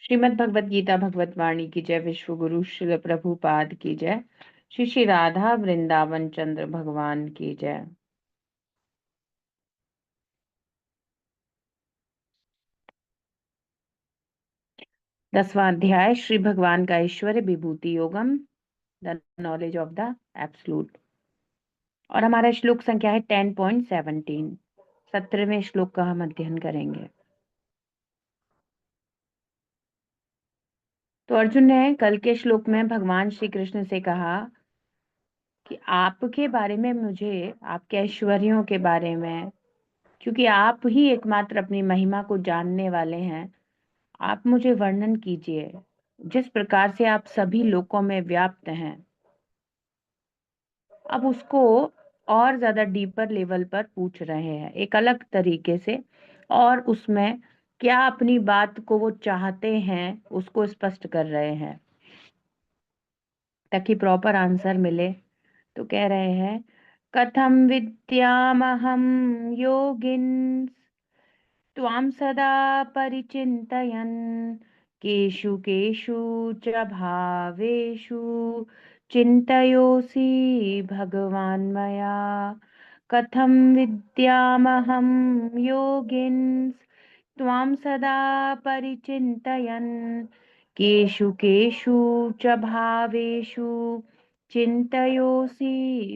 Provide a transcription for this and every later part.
श्रीमद् भगवत गीता भगवत वाणी की जय। विश्व गुरु श्रील प्रभुपाद की जय। श्री श्री राधा वृंदावन चंद्र भगवान की जय। दसवां अध्याय श्री भगवान का ऐश्वर्य विभूति योगम, the knowledge of the absolute. और हमारा श्लोक संख्या है 10.17। 17वें श्लोक का हम अध्ययन करेंगे। तो अर्जुन ने कल के श्लोक में भगवान श्री कृष्ण से कहा कि आपके बारे में, मुझे आपके ऐश्वर्यों के बारे में, क्योंकि आप ही एकमात्र अपनी महिमा को जानने वाले हैं, आप मुझे वर्णन कीजिए जिस प्रकार से आप सभी लोकों में व्याप्त हैं। अब उसको और ज्यादा डीपर लेवल पर पूछ रहे हैं, एक अलग तरीके से, और उसमें क्या अपनी बात को वो चाहते हैं उसको स्पष्ट कर रहे हैं ताकि प्रॉपर आंसर मिले। तो कह रहे हैं, कथम विद्यामहम योगिन त्वां सदा परिचिन्तयन् केषु केषु च भावेषु चिन्तयोऽसि भगवान् मया। कथं विद्यामहं योगिन्स् त्वां सदा परिचिन्तयन् केषु केषु च भावेषु चिन्तयोऽसि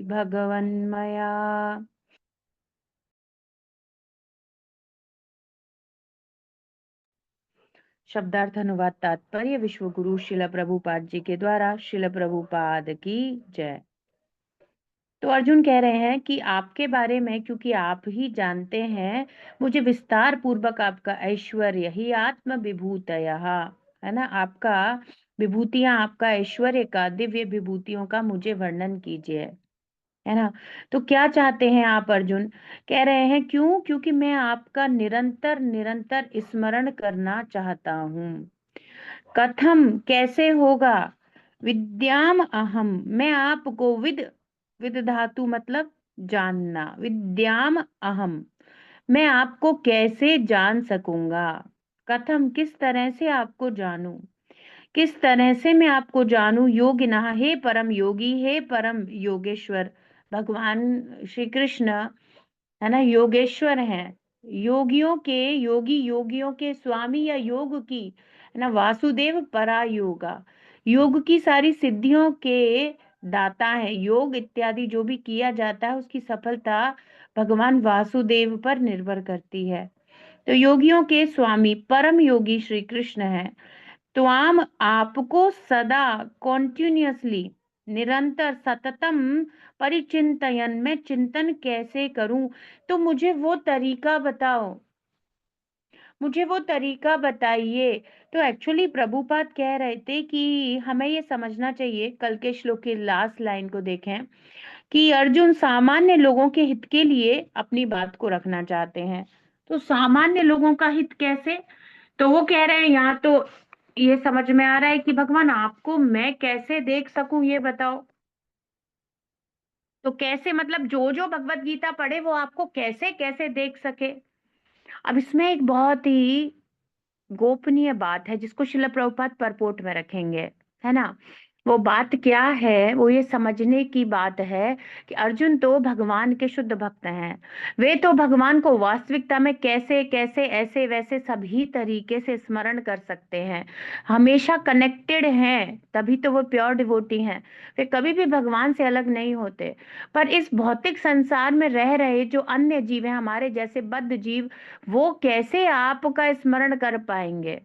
भगवन् मया। शब्दार्थ अनुवाद तात्पर्य विश्व गुरु शिल प्रभुपाद जी के द्वारा। शिल प्रभुपाद की जय। तो अर्जुन कह रहे हैं कि आपके बारे में, क्योंकि आप ही जानते हैं, मुझे विस्तार पूर्वक आपका ऐश्वर्य ही आत्म विभूतयः, है ना, आपका विभूतियां, आपका ऐश्वर्य का, दिव्य विभूतियों का मुझे वर्णन कीजिए, है ना। तो क्या चाहते हैं आप अर्जुन? कह रहे हैं क्यों? क्योंकि मैं आपका निरंतर निरंतर स्मरण करना चाहता हूँ। कथम कैसे होगा? विद्याम अहम मैं आपको, विद धातु मतलब जानना, विद्याम अहम मैं आपको कैसे जान सकूंगा। कथम किस तरह से आपको जानूं, किस तरह से मैं आपको जानूं। योगिनः हे परम योगी, हे परम योगेश्वर। भगवान श्री कृष्ण, है ना, योगेश्वर हैं, योगियों के योगी, योगियों के स्वामी, या योग की, है ना, वासुदेव परा योगा, योग की सारी सिद्धियों के दाता है। योग इत्यादि जो भी किया जाता है उसकी सफलता भगवान वासुदेव पर निर्भर करती है। तो योगियों के स्वामी परम योगी श्री कृष्ण है। तो आम आपको सदा, कॉन्टिन्यूअसली, निरंतर, सततम परिचिंतयन में चिंतन कैसे करूं। तो मुझे वो तरीका बताओ, मुझे वो तरीका बताइए। तो एक्चुअली प्रभुपाद कह रहे थे कि हमें ये समझना चाहिए, कल के श्लोक की लास्ट लाइन को देखें, कि अर्जुन सामान्य लोगों के हित के लिए अपनी बात को रखना चाहते हैं। तो सामान्य लोगों का हित कैसे? तो वो कह रहे हैं, यहाँ तो ये समझ में आ रहा है कि भगवान आपको मैं कैसे देख सकूं ये बताओ। तो कैसे मतलब जो जो भगवत गीता पढ़े वो आपको कैसे कैसे देख सके। अब इसमें एक बहुत ही गोपनीय बात है जिसको शिल प्रभुपाद परपोट में रखेंगे, है ना। वो बात क्या है? वो ये समझने की बात है कि अर्जुन तो भगवान के शुद्ध भक्त हैं। वे तो भगवान को वास्तविकता में कैसे कैसे, ऐसे वैसे सभी तरीके से स्मरण कर सकते हैं, हमेशा कनेक्टेड हैं, तभी तो वो प्योर डिवोटी हैं। वे कभी भी भगवान से अलग नहीं होते। पर इस भौतिक संसार में रह रहे जो अन्य जीव हैं, हमारे जैसे बद्ध जीव, वो कैसे आपका स्मरण कर पाएंगे।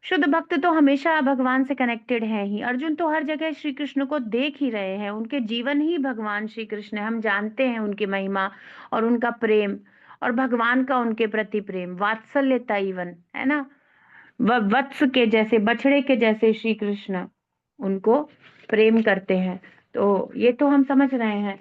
शुद्ध भक्त तो हमेशा भगवान से कनेक्टेड है ही। अर्जुन तो हर जगह श्री कृष्ण को देख ही रहे हैं, उनके जीवन ही भगवान श्री कृष्ण है। हम जानते हैं उनकी महिमा और उनका प्रेम, और भगवान का उनके प्रति प्रेम, वात्सल्यता इवन, है ना, वत्स के जैसे, बछड़े के जैसे श्री कृष्ण उनको प्रेम करते हैं। तो ये तो हम समझ रहे हैं।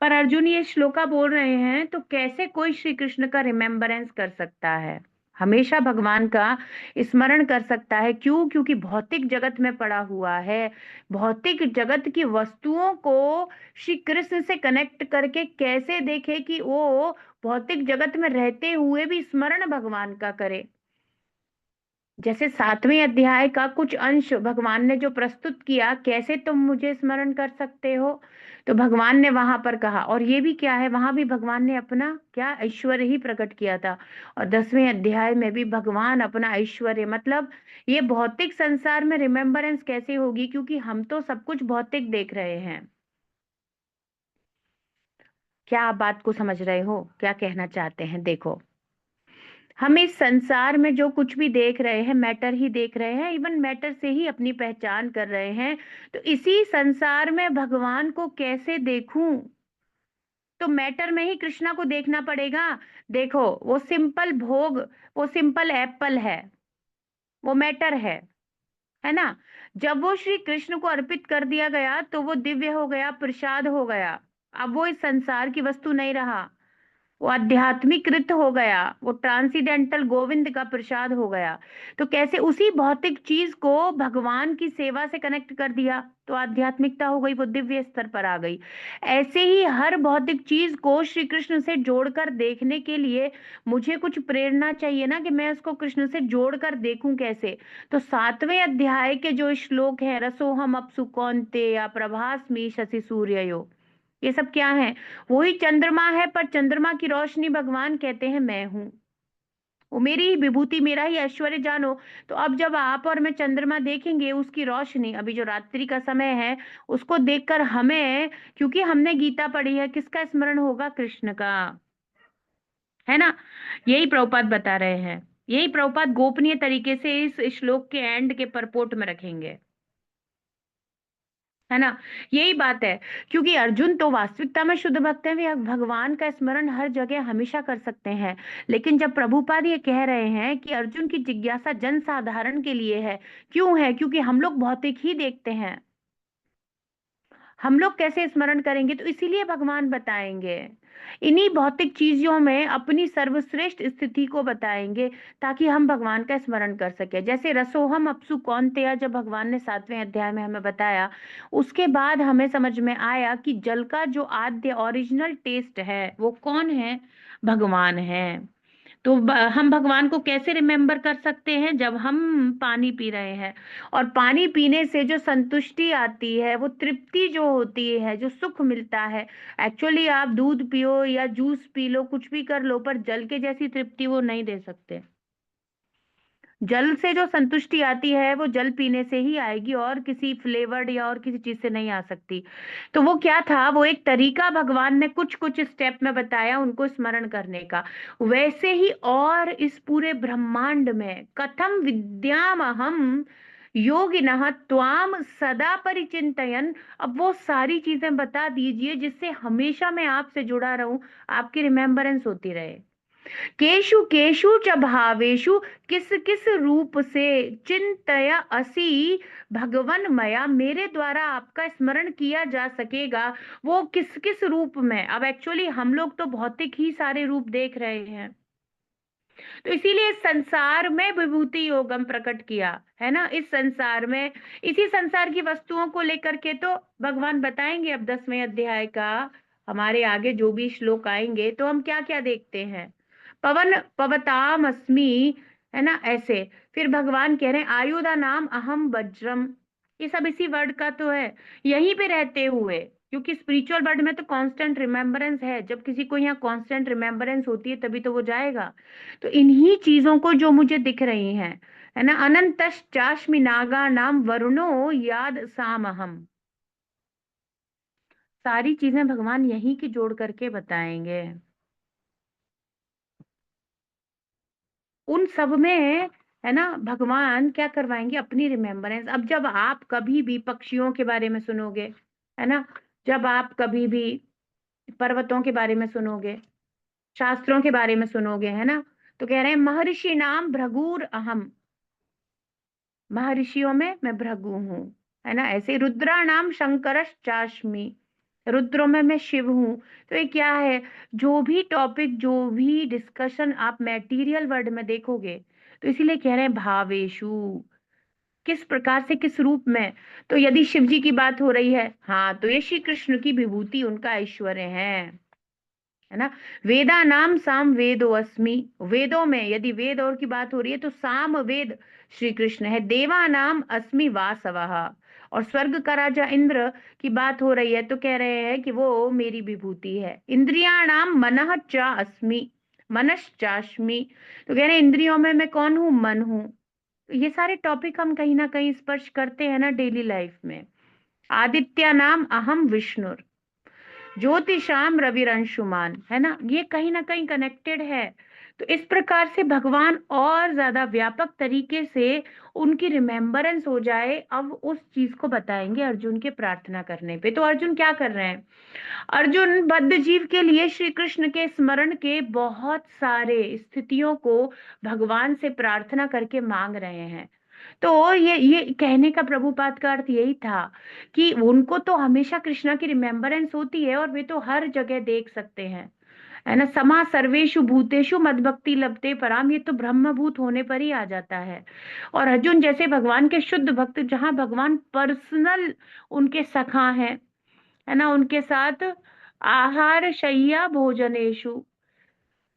पर अर्जुन ये श्लोका बोल रहे हैं, तो कैसे कोई श्री कृष्ण का रिमेम्बरेंस कर सकता है, हमेशा भगवान का स्मरण कर सकता है? क्यों? क्योंकि भौतिक जगत में पड़ा हुआ है। भौतिक जगत की वस्तुओं को श्री कृष्ण से कनेक्ट करके कैसे देखे कि वो भौतिक जगत में रहते हुए भी स्मरण भगवान का करे। जैसे 7वें अध्याय का कुछ अंश भगवान ने जो प्रस्तुत किया, कैसे तुम मुझे स्मरण कर सकते हो, तो भगवान ने वहां पर कहा। और ये भी क्या है, वहां भी भगवान ने अपना क्या ऐश्वर्य ही प्रकट किया था। और 10वें अध्याय में भी भगवान अपना ऐश्वर्य, मतलब ये भौतिक संसार में रिमेम्बरेंस कैसे होगी, क्योंकि हम तो सब कुछ भौतिक देख रहे हैं। क्या आप बात को समझ रहे हो, क्या कहना चाहते हैं? देखो, हम इस संसार में जो कुछ भी देख रहे हैं, मैटर ही देख रहे हैं, इवन मैटर से ही अपनी पहचान कर रहे हैं। तो इसी संसार में भगवान को कैसे देखूं? तो मैटर में ही कृष्णा को देखना पड़ेगा। देखो, वो सिंपल भोग, वो सिंपल एप्पल है, वो मैटर है ना। जब वो श्री कृष्ण को अर्पित कर दिया गया तो वो दिव्य हो गया, प्रसाद हो गया। अब वो इस संसार की वस्तु नहीं रहा, वो आध्यात्मिकृत हो गया, वो ट्रांसीडेंटल गोविंद का प्रसाद हो गया। तो कैसे उसी भौतिक चीज को भगवान की सेवा से कनेक्ट कर दिया, तो आध्यात्मिकता हो गई, वो दिव्य स्तर पर आ गई। ऐसे ही हर भौतिक चीज को श्री कृष्ण से जोड़कर देखने के लिए मुझे कुछ प्रेरणा चाहिए ना, कि मैं उसको कृष्ण से जोड़कर देखूं कैसे। तो 7वें अध्याय के जो श्लोक है, रसोहम अप्सु कौन्तेय प्रभास्मि शशि सूर्ययो, ये सब क्या है? वही चंद्रमा है, पर चंद्रमा की रोशनी भगवान कहते हैं मैं हूं, वो मेरी ही विभूति, मेरा ही ऐश्वर्य जानो। तो अब जब आप और मैं चंद्रमा देखेंगे, उसकी रोशनी, अभी जो रात्रि का समय है, उसको देखकर हमें, क्योंकि हमने गीता पढ़ी है, किसका स्मरण होगा? कृष्ण का, है ना। यही प्रभुपाद बता रहे हैं, यही प्रभुपाद गोपनीय तरीके से इस श्लोक के एंड के परपोट में रखेंगे, है ना। यही बात है, क्योंकि अर्जुन तो वास्तविकता में शुद्ध भक्त है, वे भगवान का स्मरण हर जगह हमेशा कर सकते हैं। लेकिन जब प्रभुपाद ये कह रहे हैं कि अर्जुन की जिज्ञासा जन साधारण के लिए है, क्यों है? क्योंकि हम लोग भौतिक ही देखते हैं, हम लोग कैसे स्मरण करेंगे? तो इसीलिए भगवान बताएंगे, इन्हीं भौतिक चीजों में अपनी सर्वश्रेष्ठ स्थिति को बताएंगे, ताकि हम भगवान का स्मरण कर सके। जैसे रसोहम अपसु कौन्तेय, जब भगवान ने 7वें अध्याय में हमें बताया, उसके बाद हमें समझ में आया कि जल का जो आद्य ओरिजिनल टेस्ट है, वो कौन है? भगवान है। तो हम भगवान को कैसे रिमेम्बर कर सकते हैं? जब हम पानी पी रहे हैं, और पानी पीने से जो संतुष्टि आती है, वो तृप्ति जो होती है, जो सुख मिलता है, एक्चुअली आप दूध पियो या जूस पी लो, कुछ भी कर लो, पर जल के जैसी तृप्ति वो नहीं दे सकते। जल से जो संतुष्टि आती है, वो जल पीने से ही आएगी, और किसी फ्लेवर्ड या और किसी चीज से नहीं आ सकती। तो वो क्या था? वो एक तरीका भगवान ने कुछ कुछ स्टेप में बताया उनको स्मरण करने का। वैसे ही और इस पूरे ब्रह्मांड में कथम विद्यामहम योगिनः त्वाम सदा परिचिंतयन्, अब वो सारी चीजें बता दीजिए जिससे हमेशा मैं आपसे जुड़ा रहूं, आपकी रिमेम्बरेंस होती रहे। केशु केशु च भावेषु, किस किस रूप से चिंतय असी भगवन मया, मेरे द्वारा आपका स्मरण किया जा सकेगा, वो किस किस रूप में। अब एक्चुअली हम लोग तो भौतिक ही सारे रूप देख रहे हैं, तो इसीलिए इस संसार में विभूति योगम प्रकट किया, है ना। इस संसार में, इसी संसार की वस्तुओं को लेकर के तो भगवान बताएंगे। अब 10वें अध्याय का हमारे आगे जो भी श्लोक आएंगे, तो हम क्या क्या देखते हैं? पवन पवताम अस्मि, है ना, ऐसे। फिर भगवान कह रहे हैं आयुधा नाम अहम वज्रम, ये सब इसी वर्ड का तो है, यहीं पे रहते हुए। क्योंकि स्पिरिचुअल वर्ड में तो कांस्टेंट रिमेम्बरेंस है, जब किसी को यहाँ कांस्टेंट रिमेम्बरेंस होती है तभी तो वो जाएगा। तो इन्हीं चीजों को जो मुझे दिख रही हैं, है ना, अनंतश्चास्मि नागा नाम वरुणो याद सामहम, सारी चीजें भगवान यहीं की जोड़ करके बताएंगे। उन सब में, है ना, भगवान क्या करवाएंगे? अपनी रिमेम्बरेंस। अब जब आप कभी भी पक्षियों के बारे में सुनोगे, है ना, जब आप कभी भी पर्वतों के बारे में सुनोगे, शास्त्रों के बारे में सुनोगे, है ना, तो कह रहे हैं महर्षि नाम भृगुर अहम, महर्षियों में मैं भृगु हूँ, है ना। ऐसे रुद्रा नाम शंकरश्चास्मि, रुद्रों में मैं शिव हूँ। तो ये क्या है? जो भी टॉपिक, जो भी डिस्कशन आप मैटीरियल वर्ल्ड में देखोगे, तो इसीलिए कह रहे हैं भावेशु, किस प्रकार से, किस रूप में। तो यदि शिव जी की बात हो रही है, हाँ, तो ये श्री कृष्ण की विभूति, उनका ऐश्वर्य है है ना। वेदा नाम साम वेदो अस्मि, वेदों में यदि वेद और की बात हो रही है तो साम वेद श्री कृष्ण है। देवा नाम अस्मि वासवः, और स्वर्ग का राजा इंद्र की बात हो रही है तो कह रहे हैं कि वो मेरी विभूति है। इंद्रियाणाम मनः च अस्मि, मनश्चास्मि, तो कह रहे हैं इंद्रियों में मैं कौन हूँ, मन हूँ। तो ये सारे टॉपिक हम कहीं ना कहीं स्पर्श करते हैं ना डेली लाइफ में। आदित्य नाम अहम विष्णु, ज्योतिषाम रविरंशुमान, है ना, ये कहीं ना कहीं कनेक्टेड है। तो इस प्रकार से भगवान और ज्यादा व्यापक तरीके से उनकी रिमेम्बरेंस हो जाए, अब उस चीज को बताएंगे अर्जुन के प्रार्थना करने पे। तो अर्जुन क्या कर रहे हैं, अर्जुन बद्ध जीव के लिए श्री कृष्ण के स्मरण के बहुत सारे स्थितियों को भगवान से प्रार्थना करके मांग रहे हैं। तो ये कहने का प्रभुपाद का अर्थ यही था कि उनको तो हमेशा कृष्णा की रिमेम्बरेंस होती है और वे तो हर जगह देख सकते हैं, है ना। समा सर्वेषु भूतेषु मद्भक्ति लभते पराम, ये तो ब्रह्मभूत होने पर ही आ जाता है। और अर्जुन जैसे भगवान के शुद्ध भक्त, जहां भगवान पर्सनल उनके सखा है ना, उनके साथ आहार शय्या भोजनेशु,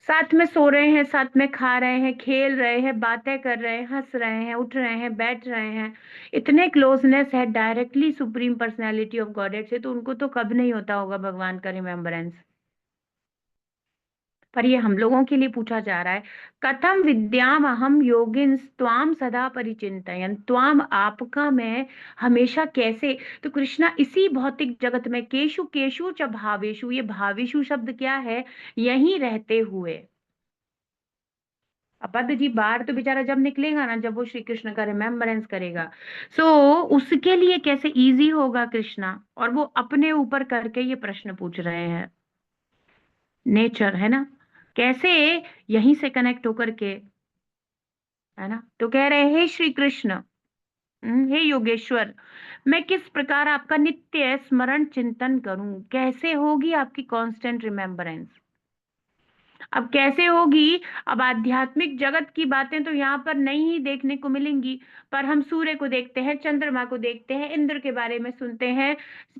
साथ में सो रहे हैं, साथ में खा रहे हैं, खेल रहे हैं, बातें कर रहे हैं, हंस रहे हैं, उठ रहे हैं, बैठ रहे हैं, इतने क्लोजनेस है directly supreme personality of godhead से, तो उनको तो कब नहीं होता होगा भगवान का रिमेम्बरेंस। पर ये हम लोगों के लिए पूछा जा रहा है, कथम विद्याम अहम योगिन त्वाम सदा परिचिंतयन, त्वाम आपका मैं हमेशा कैसे। तो कृष्णा इसी भौतिक जगत में केशु केशु च भावेशु, ये भावेशु शब्द क्या है, यहीं रहते हुए। अपद जी बाहर तो बेचारा जब निकलेगा ना, जब वो श्री कृष्ण का रिमेम्बरेंस करेगा, सो उसके लिए कैसे इजी होगा कृष्णा, और वो अपने ऊपर करके ये प्रश्न पूछ रहे हैं। नेचर, है ना, कैसे यहीं से कनेक्ट होकर के, है ना। तो कह रहे हैं हे श्री कृष्ण, हे योगेश्वर, मैं किस प्रकार आपका नित्य स्मरण चिंतन करूं, कैसे होगी आपकी कांस्टेंट रिमेम्बरेंस। अब कैसे होगी, अब आध्यात्मिक जगत की बातें तो यहाँ पर नहीं ही देखने को मिलेंगी, पर हम सूर्य को देखते हैं, चंद्रमा को देखते हैं, इंद्र के बारे में सुनते हैं,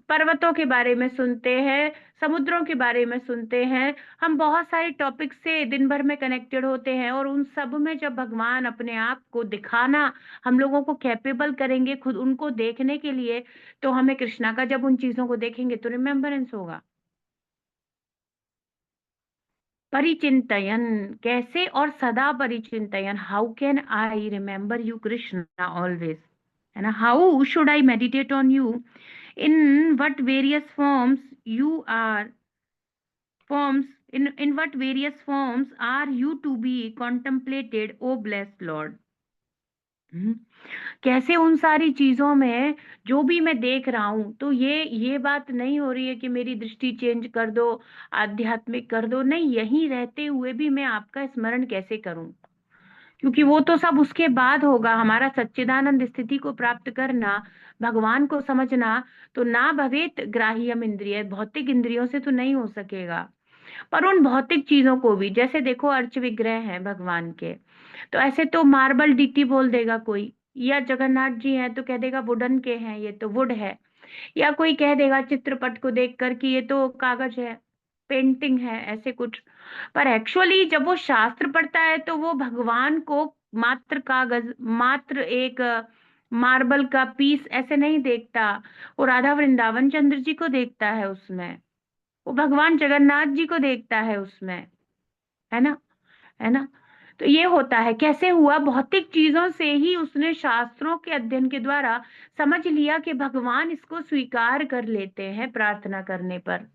पर्वतों के बारे में सुनते हैं, समुद्रों के बारे में सुनते हैं, हम बहुत सारे टॉपिक से दिन भर में कनेक्टेड होते हैं, और उन सब में जब भगवान अपने आप को दिखाना हम लोगों को कैपेबल करेंगे खुद उनको देखने के लिए, तो हमें कृष्णा का जब उन चीजों को देखेंगे तो रिमेम्बरेंस होगा। परिचिंतयन, कैसे और सदा परिचिंतयन, how can I remember you Krishna always, है ना। How should I meditate on you, in what various forms you are, forms in what various forms are you to be contemplated, o blessed lord। कैसे उन सारी चीजों में जो भी मैं देख रहा हूं, तो ये बात नहीं हो रही है कि मेरी दृष्टि चेंज कर दो, आध्यात्मिक कर दो, नहीं, यहीं रहते हुए भी मैं आपका स्मरण कैसे करूं, क्योंकि वो तो सब उसके बाद होगा। हमारा सच्चिदानंद स्थिति को प्राप्त करना, भगवान को समझना, तो ना भवेत ग्राह्यम इंद्रिय, भौतिक इंद्रियों से तो नहीं हो सकेगा। पर उन भौतिक चीजों को भी, जैसे देखो अर्च विग्रह है भगवान के, तो ऐसे तो मार्बल डीटी बोल देगा कोई, या जगन्नाथ जी हैं तो कह देगा वुडन के हैं, ये तो वुड है, या कोई कह देगा चित्रपट को देखकर कि ये तो कागज है, पेंटिंग है, ऐसे कुछ। पर एक्चुअली जब वो शास्त्र पढ़ता है तो वो भगवान को मात्र कागज, मात्र एक मार्बल का पीस ऐसे नहीं देखता, वो राधा वृंदावन चंद्र जी को देखता है उसमें, वो भगवान जगन्नाथ जी को देखता है उसमें, है ना, है ना। तो ये होता है, कैसे हुआ, भौतिक चीजों से ही उसने शास्त्रों के अध्ययन के द्वारा समझ लिया कि भगवान इसको स्वीकार कर लेते हैं प्रार्थना करने पर।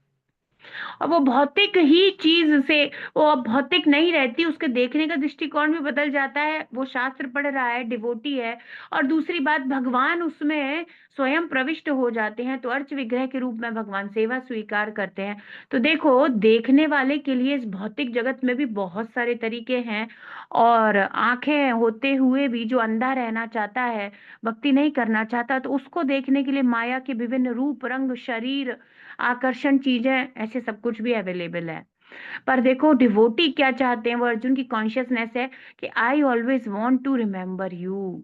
और वो भौतिक ही चीज से वो अब भौतिक नहीं रहती, उसके देखने का दृष्टिकोण भी बदल जाता है, वो शास्त्र पढ़ रहा है, डिवोटी है, और दूसरी बात भगवान उसमें स्वयं प्रविष्ट हो जाते हैं, तो अर्च विग्रह के रूप में भगवान सेवा स्वीकार करते हैं। तो देखो, देखने वाले के लिए इस भौतिक जगत में भी बहुत सारे तरीके हैं, और आंखें होते हुए भी जो अंधा रहना चाहता है, भक्ति नहीं करना चाहता, तो उसको देखने के लिए माया के विभिन्न रूप रंग शरीर आकर्षण चीजें, ऐसे सब कुछ भी अवेलेबल है। पर देखो डिवोटी क्या चाहते हैं, वो अर्जुन की कॉन्शियसनेस है कि I always want to remember you,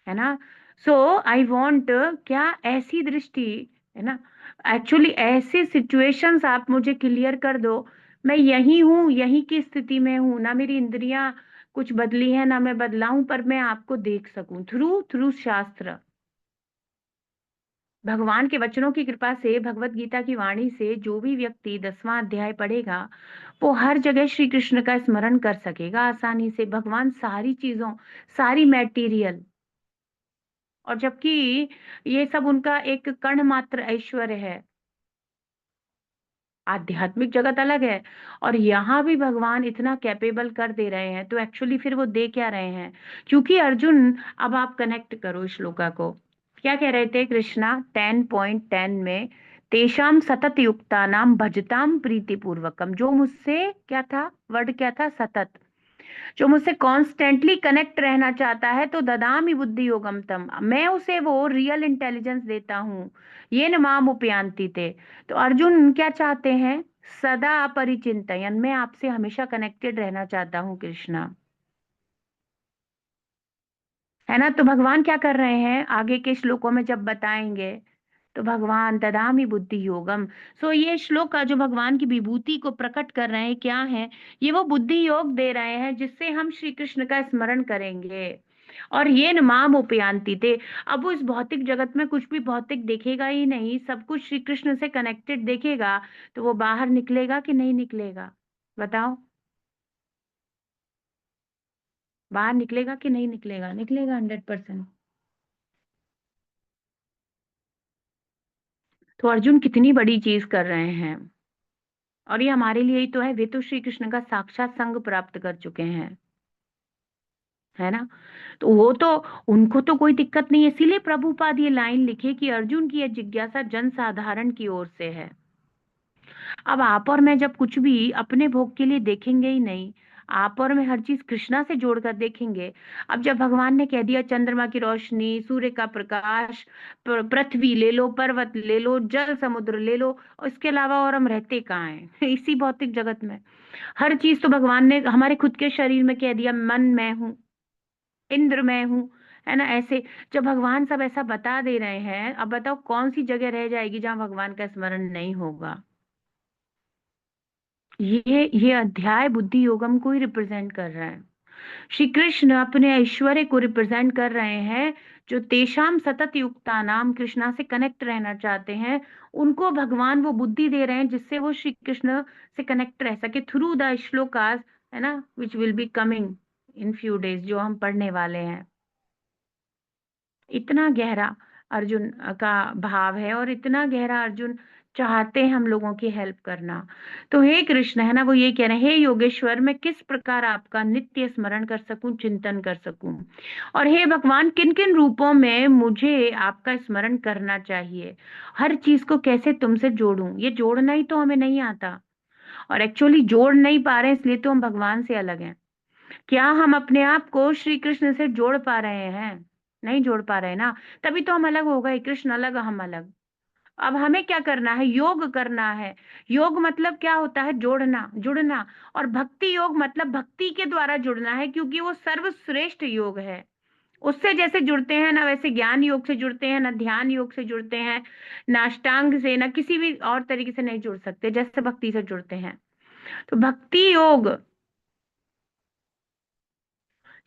है ना। सो आई वांट, क्या ऐसी दृष्टि, है ना, एक्चुअली ऐसे सिचुएशंस आप मुझे क्लियर कर दो, मैं यही हूँ, यही की स्थिति में हूँ, ना मेरी इंद्रियां कुछ बदली है ना मैं बदला हूं, पर मैं आपको देख सकूं थ्रू थ्रू शास्त्र, भगवान के वचनों की कृपा से, भगवत गीता की वाणी से जो भी व्यक्ति 10वां अध्याय पढ़ेगा वो हर जगह श्री कृष्ण का स्मरण कर सकेगा आसानी से। भगवान सारी चीजों, सारी मैटीरियल, और जबकि ये सब उनका एक कण मात्र ऐश्वर्य है, आध्यात्मिक जगत अलग है, और यहाँ भी भगवान इतना कैपेबल कर दे रहे हैं, तो एक्चुअली फिर वो दे क्या रहे हैं? क्योंकि अर्जुन, अब आप कनेक्ट करो श्लोका को, क्या कह रहे थे कृष्णा 10.10 में? तेषाम सतत युक्ता नाम भजताम प्रीति पूर्वकम, जो मुझसे क्या था, वर्ड क्या था, सतत, जो मुझसे कॉन्स्टेंटली कनेक्ट रहना चाहता है, तो ददामि बुद्धि योगम तम, मैं उसे वो रियल इंटेलिजेंस देता हूँ, ये न माम उपयांति थे। तो अर्जुन क्या चाहते हैं? सदा अपरिचिंतयन, मैं आपसे हमेशा कनेक्टेड रहना चाहता हूँ कृष्णा, है ना? तो भगवान क्या कर रहे हैं आगे के श्लोकों में जब बताएंगे, तो भगवान ददामि बुद्धि योगम। सो ये श्लोक का जो भगवान की विभूति को प्रकट कर रहे हैं क्या है? ये वो बुद्धि योग दे रहे हैं जिससे हम श्री कृष्ण का स्मरण करेंगे, और ये न माम उपयांति थे। अब वो इस भौतिक जगत में कुछ भी भौतिक देखेगा ही नहीं, सब कुछ श्री कृष्ण से कनेक्टेड देखेगा, तो वो बाहर निकलेगा कि नहीं निकलेगा? बताओ, बाहर निकलेगा कि नहीं निकलेगा? निकलेगा 100%। तो अर्जुन कितनी बड़ी चीज कर रहे हैं, और ये हमारे लिए ही तो है, वे तो श्री कृष्ण का साक्षात संग प्राप्त कर चुके हैं, है ना? तो वो तो, उनको तो कोई दिक्कत नहीं है, इसीलिए प्रभुपाद ये लाइन लिखे कि अर्जुन की यह जिज्ञासा जन साधारण की ओर से है। अब आप और मैं जब कुछ भी अपने भोग के लिए देखेंगे ही नहीं, आप और मैं हर चीज कृष्णा से जोड़कर देखेंगे। अब जब भगवान ने कह दिया चंद्रमा की रोशनी, सूर्य का प्रकाश, पृथ्वी ले लो, पर्वत ले लो, जल समुद्र ले लो, और इसके अलावा और हम रहते कहाँ हैं इसी भौतिक जगत में? हर चीज तो भगवान ने हमारे खुद के शरीर में कह दिया, मन मैं हूँ, इंद्र मैं हूँ, है ना? ऐसे जब भगवान सब ऐसा बता दे रहे हैं, अब बताओ कौन सी जगह रह जाएगी जहां भगवान का स्मरण नहीं होगा? ये अध्याय बुद्धि योगम को ही रिप्रेजेंट कर रहा है। श्री कृष्ण अपने ऐश्वर्य को रिप्रेजेंट कर रहे हैं, जो तेषाम सतत युक्ता नाम, कृष्णा से कनेक्ट रहना चाहते हैं, उनको भगवान वो बुद्धि दे रहे हैं जिससे वो श्री कृष्ण से कनेक्ट रह सके थ्रू द श्लोकास, है ना, which will be coming in few days, जो हम पढ़ने वाले हैं। इतना गहरा अर्जुन का भाव है, और इतना गहरा अर्जुन चाहते हैं हम लोगों की हेल्प करना। तो हे कृष्ण, है ना, वो ये कह रहे हैं, हे योगेश्वर, मैं किस प्रकार आपका नित्य स्मरण कर सकूं, चिंतन कर सकूं, और हे भगवान, किन किन रूपों में मुझे आपका स्मरण करना चाहिए, हर चीज को कैसे तुमसे जोड़ूं? ये जोड़ना ही तो हमें नहीं आता, और एक्चुअली जोड़ नहीं पा रहे हैं, इसलिए तो हम भगवान से अलग हैं। क्या हम अपने आप को श्री कृष्ण से जोड़ पा रहे हैं? नहीं जोड़ पा रहे ना, तभी तो हम अलग हो गए, कृष्ण अलग हम अलग। अब हमें क्या करना है? योग करना है। योग मतलब क्या होता है? जोड़ना, जुड़ना। और भक्ति योग मतलब भक्ति के द्वारा जुड़ना है, क्योंकि वो सर्वश्रेष्ठ योग है। उससे जैसे जुड़ते हैं ना, वैसे ज्ञान योग से जुड़ते हैं ना, ध्यान योग से जुड़ते हैं ना, अष्टांग से ना, किसी भी और तरीके से नहीं जुड़ सकते जैसे भक्ति से जुड़ते हैं। तो भक्ति योग,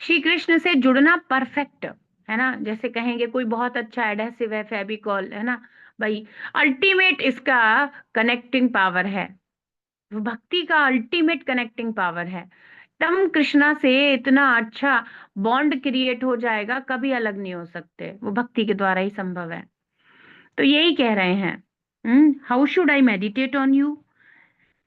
श्री कृष्ण से जुड़ना परफेक्ट, है ना? जैसे कहेंगे कोई बहुत अच्छा एडहेसिव है, फेविकॉल, है ना भाई, अल्टीमेट इसका कनेक्टिंग पावर है, वो भक्ति का अल्टीमेट कनेक्टिंग पावर है। तम कृष्णा से इतना अच्छा बॉन्ड क्रिएट हो जाएगा, कभी अलग नहीं हो सकते, वो भक्ति के द्वारा ही संभव है। तो यही कह रहे हैं, how should I meditate on you?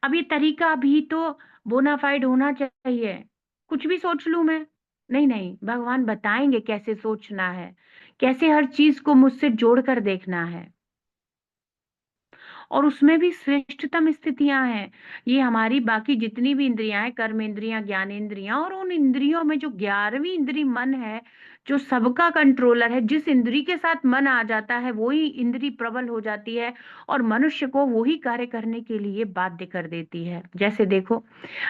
अब ये तरीका भी तो बोनाफाइड होना चाहिए। कुछ भी सोच लूं मैं? नहीं नहीं, भगवान बताएंगे कैसे सोचना है, कैसे हर चीज को मुझसे जोड़कर देखना है। और उसमें भी श्रेष्ठतम स्थितियां हैं। ये हमारी बाकी जितनी भी इंद्रियां हैं, कर्म इंद्रियां, ज्ञान इंद्रियां, और उन इंद्रियों में जो 11वीं इंद्री मन है, जो सबका कंट्रोलर है, जिस इंद्री के साथ मन आ जाता है वही इंद्री प्रबल हो जाती है और मनुष्य को वही कार्य करने के लिए बाध्य कर देती है। जैसे देखो,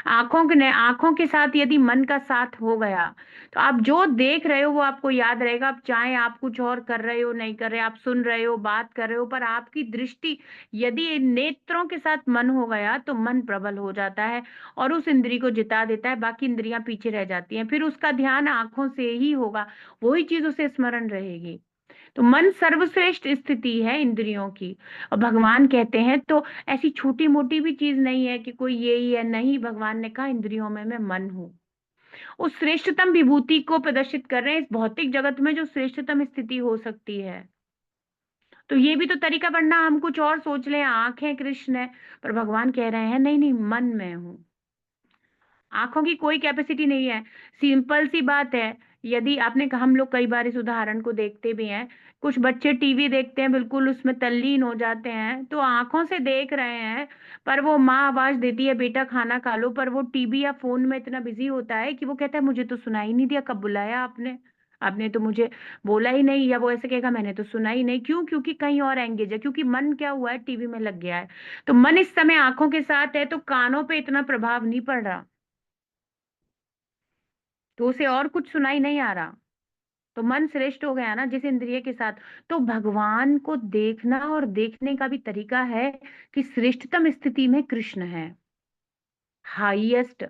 आंखों के साथ यदि मन का साथ हो गया तो आप जो देख रहे हो वो आपको याद रहेगा। आप चाहे आप कुछ और कर रहे हो, नहीं कर रहे, आप सुन रहे हो, बात कर रहे हो, पर आपकी दृष्टि, यदि नेत्रों के साथ मन हो गया तो मन प्रबल हो जाता है और उस इंद्री को जिता देता है, बाकी इंद्रियां पीछे रह जाती हैं। फिर उसका ध्यान आंखों से ही होगा, वही चीज उसे स्मरण रहेगी। तो मन सर्वश्रेष्ठ स्थिति है इंद्रियों की। और भगवान कहते हैं तो ऐसी छोटी मोटी भी चीज नहीं है कि कोई ये ही है, नहीं, भगवान ने कहा इंद्रियों में मैं मन हूं। उस श्रेष्ठतम विभूति को प्रदर्शित कर रहे हैं इस भौतिक जगत में, जो श्रेष्ठतम स्थिति हो सकती है। तो ये भी तो तरीका, वरना हम कुछ और सोच लें, आंखें कृष्ण है, पर भगवान कह रहे हैं नहीं नहीं, मन में हूं। आंखों की कोई कैपेसिटी नहीं है। सिंपल सी बात है, यदि आपने कहा, हम लोग कई बार इस उदाहरण को देखते भी हैं, कुछ बच्चे टीवी देखते हैं, बिल्कुल उसमें तल्लीन हो जाते हैं, तो आंखों से देख रहे हैं, पर वो माँ आवाज देती है बेटा खाना खा लो, पर वो टीवी या फोन में इतना बिजी होता है कि वो कहता है मुझे तो सुनाई नहीं दिया, कब बुलाया आपने, आपने तो मुझे बोला ही नहीं, या वो ऐसे कहेगा मैंने तो सुना ही नहीं। क्यों? क्योंकि कहीं और एंगेज है, क्योंकि मन क्या हुआ है, टीवी में लग गया है। तो मन इस समय आंखों के साथ है तो कानों पे इतना प्रभाव नहीं पड़ रहा, तो उसे और कुछ सुनाई नहीं आ रहा। तो मन श्रेष्ठ हो गया ना जिस इंद्रिय के साथ। तो भगवान को देखना और देखने का भी तरीका है कि श्रेष्ठतम स्थिति में कृष्ण है। हाईएस्ट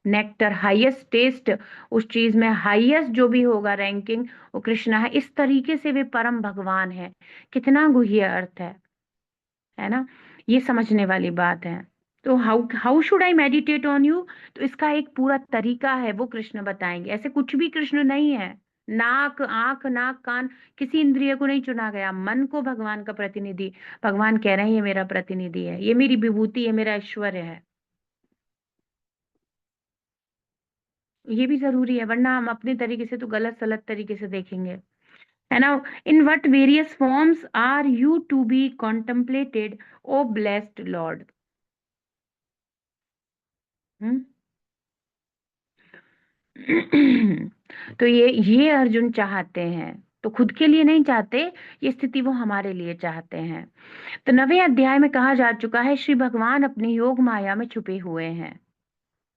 नेक्टर, हाईएस्ट टेस्ट, उस चीज में हाईएस्ट जो भी होगा रैंकिंग, वो कृष्ण है। इस तरीके से वे परम भगवान है। कितना गुह्य अर्थ है ना? ये समझने वाली बात है। तो how how should I meditate on you, तो इसका एक पूरा तरीका है, वो कृष्ण बताएंगे। ऐसे कुछ भी कृष्ण नहीं है। नाक, आंख, नाक, कान, किसी इंद्रिय को नहीं चुना गया, मन को भगवान का प्रतिनिधि। भगवान कह रहे हैं ये मेरा प्रतिनिधि है, ये मेरी विभूति है, मेरा ऐश्वर्य है। ये भी जरूरी है, वरना हम अपने तरीके से तो गलत सलत तरीके से देखेंगे, है ना? In what various forms are you to be contemplated, O blessed lord. तो ये अर्जुन चाहते हैं, तो खुद के लिए नहीं चाहते, ये स्थिति वो हमारे लिए चाहते हैं। तो 9वें अध्याय में कहा जा चुका है श्री भगवान अपनी योग माया में छुपे हुए हैं,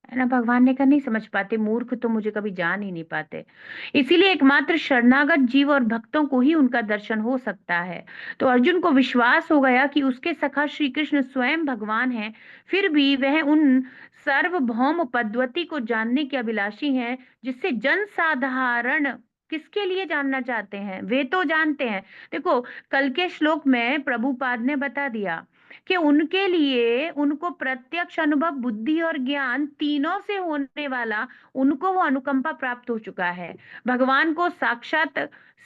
है ना? भगवान ने कहा नहीं समझ पाते, मूर्ख तो मुझे कभी जान ही नहीं पाते, इसीलिए एकमात्र शरणागत जीव और भक्तों को ही उनका दर्शन हो सकता है। तो अर्जुन को विश्वास हो गया कि उसके सखा श्री कृष्ण स्वयं भगवान हैं, फिर भी वह उन सार्वभौम पद्वती को जानने के अभिलाषी हैं, जिससे जन साधारण किसके लिए जानना चाहते हैं, वे तो जानते हैं। देखो, कल के श्लोक में प्रभुपाद ने बता दिया कि उनके लिए, उनको प्रत्यक्ष अनुभव, बुद्धि और ज्ञान तीनों से होने वाला, उनको वो अनुकंपा प्राप्त हो चुका है। भगवान को साक्षात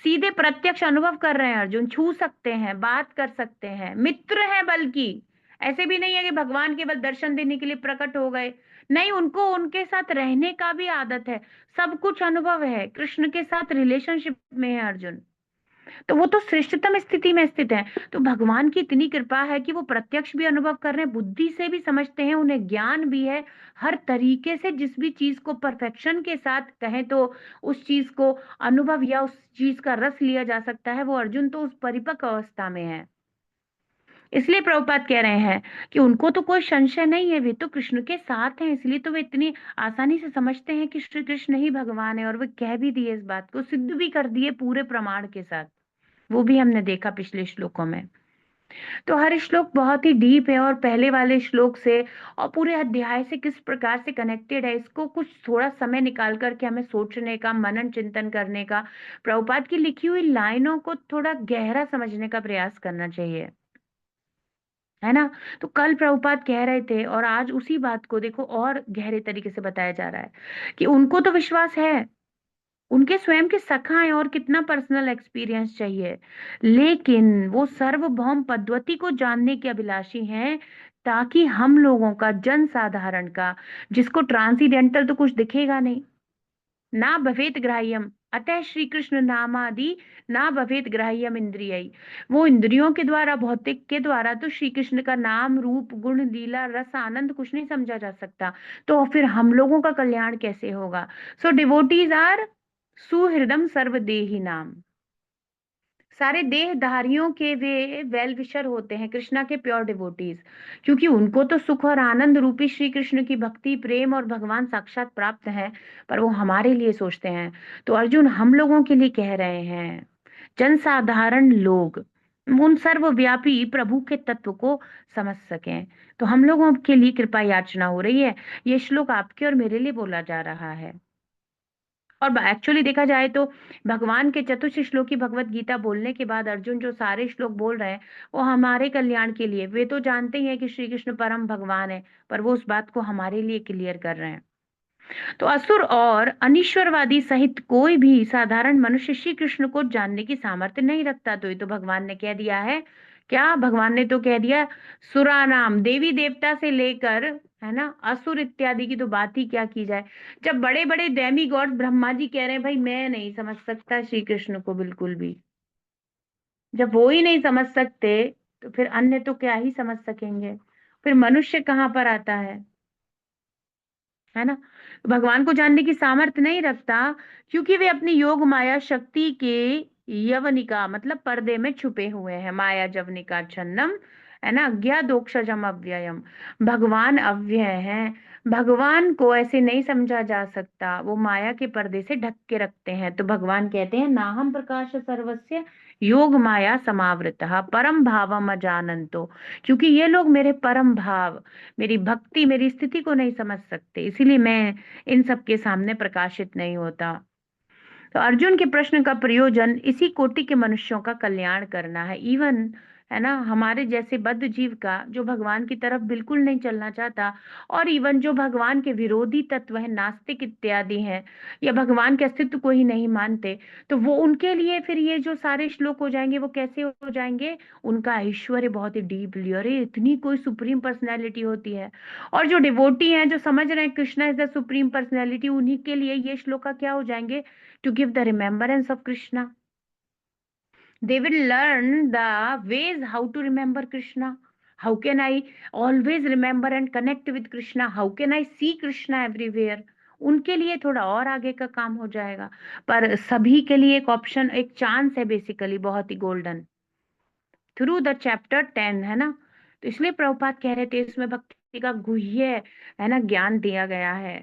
सीधे प्रत्यक्ष अनुभव कर रहे हैं अर्जुन, छू सकते हैं, बात कर सकते हैं, मित्र हैं बल्कि। ऐसे भी नहीं है कि भगवान केवल दर्शन देने के लिए प्रकट हो गए, नहीं, उनको उनके साथ रहने का भी आदत है, सब कुछ अनुभव है, कृष्ण के साथ रिलेशनशिप में है अर्जुन। तो वो तो श्रेष्ठतम स्थिति में स्थित है। तो भगवान की इतनी कृपा है कि वो प्रत्यक्ष भी अनुभव कर रहे हैं, बुद्धि से भी समझते हैं, उन्हें ज्ञान भी है, हर तरीके से जिस भी चीज को परफेक्शन के साथ कहें तो उस चीज को अनुभव या उस चीज का रस लिया जा सकता है, वो अर्जुन तो उस परिपक्व अवस्था में है। इसलिए प्रभुपाद कह रहे हैं कि उनको तो कोई संशय नहीं है, वे तो कृष्ण के साथ हैं, इसलिए तो वे इतनी आसानी से समझते हैं कि श्री कृष्ण ही भगवान है, और वे कह भी दिए, इस बात को सिद्ध भी कर दिए पूरे प्रमाण के साथ। वो भी हमने देखा पिछले श्लोकों में। तो हर श्लोक बहुत ही डीप है, और पहले वाले श्लोक से और पूरे अध्याय से किस प्रकार से कनेक्टेड है, इसको कुछ थोड़ा समय निकाल करके हमें सोचने का, मनन चिंतन करने का, प्रभुपाद की लिखी हुई लाइनों को थोड़ा गहरा समझने का प्रयास करना चाहिए, है ना? तो कल प्रभुपाद कह रहे थे और आज उसी बात को देखो और गहरे तरीके से बताया जा रहा है कि उनको तो विश्वास है, उनके स्वयं के सखा हैं, और कितना पर्सनल एक्सपीरियंस चाहिए, लेकिन वो सार्वभौम पद्वती को जानने के अभिलाषी हैं, ताकि हम लोगों का, जन साधारण का, जिसको ट्रांसीडेंटल तो कुछ दिखेगा नहीं, ना भवेत ग्राह्यम, अतः श्री कृष्ण नामादि ना भवेत ग्राह्यम इंद्रिय। वो इंद्रियों के द्वारा, भौतिक के द्वारा तो श्री कृष्ण का नाम, रूप, गुण, लीला, रस, आनंद कुछ नहीं समझा जा सकता। तो फिर हम लोगों का कल्याण कैसे होगा? सो डिवोटीज आर सुहृदम सर्वदेही नाम। सारे देहधारियों के वे वेल विशर होते हैं, कृष्णा के प्योर डिवोटीज, क्योंकि उनको तो सुख और आनंद रूपी श्री कृष्ण की भक्ति, प्रेम और भगवान साक्षात प्राप्त है, पर वो हमारे लिए सोचते हैं। तो अर्जुन हम लोगों के लिए कह रहे हैं, जनसाधारण लोग उन सर्वव्यापी प्रभु के तत्व को समझ सकें। तो हम लोगों के लिए कृपा याचना हो रही है। ये श्लोक आपके और मेरे लिए बोला जा रहा है। और एक्चुअली देखा जाए तो भगवान के चतुर्थ श्लोकी भगवत गीता बोलने के बाद अर्जुन जो सारे श्लोक बोल रहे हैं वो हमारे कल्याण के लिए। वे तो जानते ही हैं कि श्री कृष्ण परम भगवान है, पर वो उस बात को हमारे लिए क्लियर कर रहे हैं। तो असुर और अनिश्वरवादी सहित कोई भी साधारण मनुष्य श्री कृष्ण को जानने की सामर्थ्य नहीं रखता। तो ये तो भगवान ने कह दिया है। क्या भगवान ने तो कह दिया, सुरा नाम, देवी देवता से लेकर, है ना, असुर इत्यादि की तो बात ही क्या की जाए। जब बड़े बड़े डेमी गॉड ब्रह्मा जी कह रहे हैं भाई मैं नहीं समझ सकता श्री कृष्ण को बिल्कुल भी, जब वो ही नहीं समझ सकते तो फिर अन्य तो क्या ही समझ सकेंगे। फिर मनुष्य कहाँ पर आता है ना? भगवान को जानने की सामर्थ्य नहीं रखता, क्योंकि वे अपनी योग माया शक्ति के यवनिका मतलब पर्दे में छुपे हुए हैं। माया जवनिका छन्नम, है ना, ज्ञादोक्षजम अव्ययम। भगवान अव्यय है, भगवान को ऐसे नहीं समझा जा सकता, वो माया के पर्दे से ढक के रखते हैं। तो भगवान कहते हैं नाहम प्रकाश सर्वस्य योग माया समावृतः परम भावम अजानंतो। क्योंकि ये लोग मेरे परम भाव, मेरी भक्ति, मेरी स्थिति को नहीं समझ सकते, इसीलिए मैं इन सब के सामने प्रकाशित नहीं होता। तो अर्जुन के प्रश्न का प्रयोजन इसी कोटि के मनुष्यों का कल्याण करना है। इवन, है ना, हमारे जैसे बद्ध जीव का जो भगवान की तरफ बिल्कुल नहीं चलना चाहता, और इवन जो भगवान के विरोधी तत्व है, नास्तिक इत्यादि हैं, या भगवान के अस्तित्व को ही नहीं मानते, तो वो उनके लिए फिर ये जो सारे श्लोक हो जाएंगे वो कैसे हो जाएंगे? उनका ऐश्वर्य बहुत ही डीपली, अरे इतनी कोई सुप्रीम पर्सनैलिटी होती है। और जो डिवोटी हैं, जो समझ रहे हैं Krishna is the supreme personality, उन्हीं के लिए ये श्लोक क्या हो जाएंगे? To give the remembrance of Krishna. They will learn the ways how to remember Krishna. How can I always remember and connect with Krishna? How can I see Krishna everywhere? उनके लिए थोड़ा और आगे का काम हो जाएगा, पर सभी के लिए एक ऑप्शन, एक चांस है बेसिकली, बहुत ही गोल्डन, थ्रू द चैप्टर 10, है ना। तो इसलिए प्रभुपाद कह रहे थे इसमें भक्ति का गुह्य, है ना, ज्ञान दिया गया है,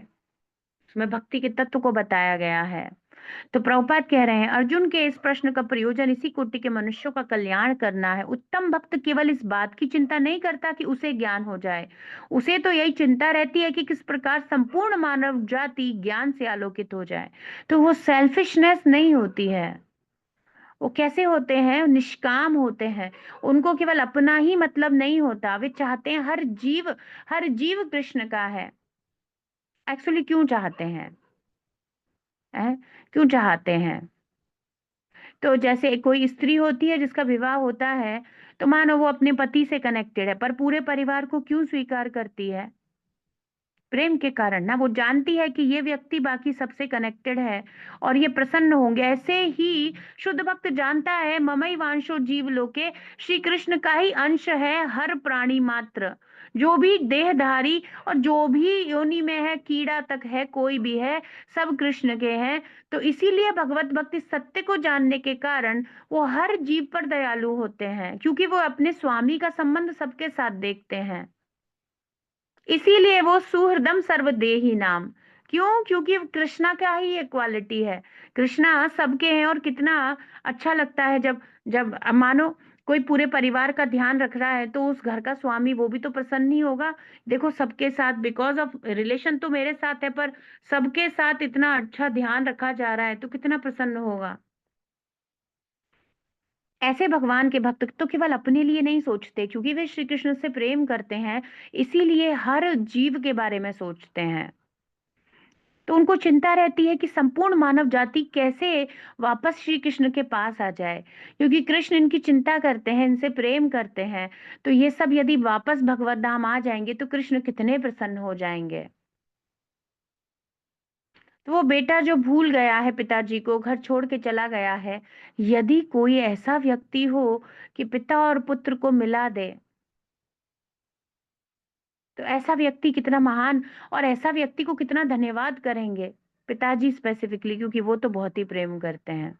उसमें भक्ति के तत्व को बताया गया है। तो प्रभुपाद कह रहे हैं अर्जुन के इस प्रश्न का प्रयोजन इसी कोटि के मनुष्यों का कल्याण करना है। उत्तम भक्त केवल इस बात की चिंता नहीं करता कि उसे ज्ञान हो जाए, उसे तो यही चिंता रहती है कि किस प्रकार संपूर्ण मानव जाति ज्ञान से आलोकित हो जाए। तो वो सेल्फिशनेस नहीं होती है। वो कैसे होते हैं? निष्काम होते हैं। उनको केवल अपना ही मतलब नहीं होता, वे चाहते हैं हर जीव कृष्ण का है। एक्चुअली क्यों चाहते हैं? है? क्यों चाहते हैं? तो जैसे कोई स्त्री होती है जिसका विवाह होता है, तो मानो वो अपने पति से कनेक्टेड है, पर पूरे परिवार को क्यों स्वीकार करती है? प्रेम के कारण ना। वो जानती है कि ये व्यक्ति बाकी सबसे कनेक्टेड है और ये प्रसन्न होंगे। ऐसे ही शुद्ध भक्त जानता है ममई वांशो जीव लोके, श्री कृष्ण का ही अंश है हर प्राणी मात्र, जो भी देहधारी और जो भी योनि में है, कीड़ा तक है, कोई भी है, सब कृष्ण के हैं। तो इसीलिए भगवत भक्ति सत्य को जानने के कारण वो हर जीव पर दयालु होते हैं, क्योंकि वो अपने स्वामी का संबंध सबके साथ देखते हैं। इसीलिए वो सुहृदम सर्वदेही नाम। क्यों? क्योंकि कृष्णा का ही ये क्वालिटी है। कृष्णा सबके हैं, और कितना अच्छा लगता है जब जब मानो कोई पूरे परिवार का ध्यान रख रहा है, तो उस घर का स्वामी वो भी तो प्रसन्न ही होगा। देखो सबके साथ, बिकॉज ऑफ रिलेशन तो मेरे साथ है, पर सबके साथ इतना अच्छा ध्यान रखा जा रहा है, तो कितना प्रसन्न होगा। ऐसे भगवान के भक्त तो केवल अपने लिए नहीं सोचते, क्योंकि वे श्री कृष्ण से प्रेम करते हैं, इसीलिए हर जीव के बारे में सोचते हैं। तो उनको चिंता रहती है कि संपूर्ण मानव जाति कैसे वापस श्री कृष्ण के पास आ जाए, क्योंकि कृष्ण इनकी चिंता करते हैं, इनसे प्रेम करते हैं। तो ये सब यदि वापस भगवत धाम आ जाएंगे तो कृष्ण कितने प्रसन्न हो जाएंगे। तो वो बेटा जो भूल गया है पिताजी को, घर छोड़ के चला गया है, यदि कोई ऐसा व्यक्ति हो कि पिता और पुत्र को मिला दे, तो ऐसा व्यक्ति कितना महान, और ऐसा व्यक्ति को कितना धन्यवाद करेंगे पिताजी स्पेसिफिकली, क्योंकि वो तो बहुत ही प्रेम करते हैं।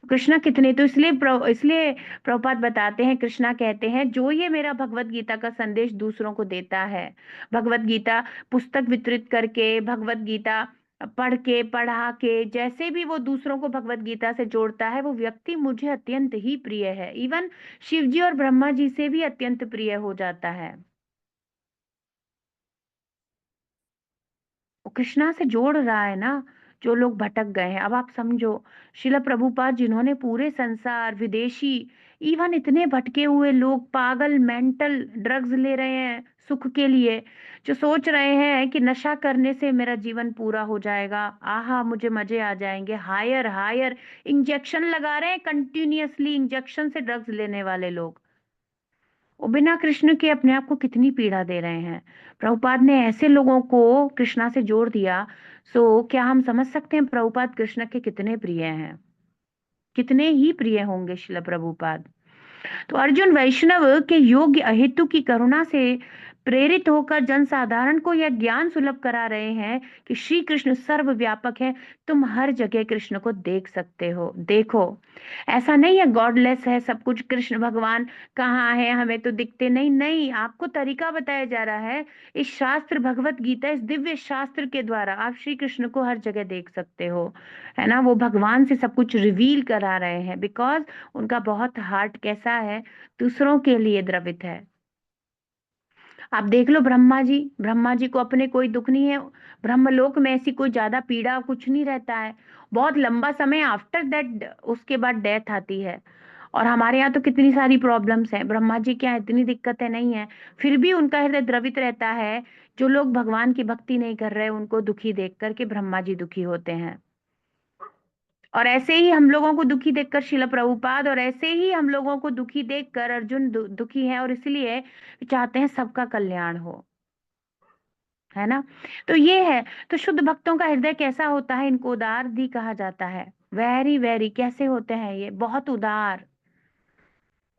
कृष्णा कितने, तो इसलिए प्रभुपाद बताते हैं, कृष्णा कहते हैं, जो ये मेरा भगवत गीता का संदेश दूसरों को देता है, भगवत गीता पुस्तक वितरित करके, भगवत गीता पढ़ के, पढ़ा के, जैसे भी वो दूसरों को भगवत गीता से जोड़ता है, वो व्यक्ति मुझे अत्यंत ही प्रिय है। इवन शिव जी और ब्रह्मा जी से भी अत्यंत प्रिय हो जाता है। वो कृष्णा से जोड़ रहा है ना, जो लोग भटक गए हैं। अब आप समझो, शिला प्रभुपाद जिन्होंने पूरे संसार, विदेशी, इवन इतने भटके हुए लोग, पागल, मेंटल ड्रग्स ले रहे हैं सुख के लिए, जो सोच रहे हैं कि नशा करने से मेरा जीवन पूरा हो जाएगा, आहा मुझे मजे आ जाएंगे, हायर हायर इंजेक्शन लगा रहे हैं, कंटिन्यूअसली इंजेक्शन से ड्रग्स लेने वाले लोग, वो बिना कृष्ण के अपने आप को कितनी पीड़ा दे रहे हैं। प्रभुपाद ने ऐसे लोगों को कृष्णा से जोड़ दिया। सो क्या हम समझ सकते हैं प्रभुपाद कृष्ण के कितने प्रिय हैं, कितने ही प्रिय होंगे शिला प्रभुपाद। तो अर्जुन वैष्णव के योग्य अहेतु की करुणा से प्रेरित होकर जनसाधारण को यह ज्ञान सुलभ करा रहे हैं कि श्री कृष्ण सर्वव्यापक है, तुम हर जगह कृष्ण को देख सकते हो। देखो, ऐसा नहीं है गॉडलेस है सब कुछ, कृष्ण भगवान कहाँ है हमें तो दिखते नहीं, नहीं, आपको तरीका बताया जा रहा है इस शास्त्र भगवत गीता, इस दिव्य शास्त्र के द्वारा आप श्री कृष्ण को हर जगह देख सकते हो, है ना। वो भगवान से सब कुछ रिवील करा रहे हैं, बिकॉज उनका बहुत हार्ट कैसा है, दूसरों के लिए द्रवित है। आप देख लो ब्रह्मा जी को अपने कोई दुख नहीं है, ब्रह्मलोक में ऐसी कोई ज्यादा पीड़ा कुछ नहीं रहता है, बहुत लंबा समय आफ्टर दैट, उसके बाद डेथ आती है। और हमारे यहाँ तो कितनी सारी प्रॉब्लम्स हैं, ब्रह्मा जी के यहाँ इतनी दिक्कतें नहीं है, फिर भी उनका हृदय द्रवित रहता है। जो लोग भगवान की भक्ति नहीं कर रहे उनको दुखी देख करके ब्रह्मा जी दुखी होते हैं। और ऐसे ही हम लोगों को दुखी देखकर शिला प्रभुपाद, और ऐसे ही हम लोगों को दुखी देखकर अर्जुन दुखी है, और इसलिए चाहते हैं सबका कल्याण हो, है ना। तो ये है, तो शुद्ध भक्तों का हृदय कैसा होता है, इनको उदार भी कहा जाता है। वेरी वेरी कैसे होते हैं ये, बहुत उदार,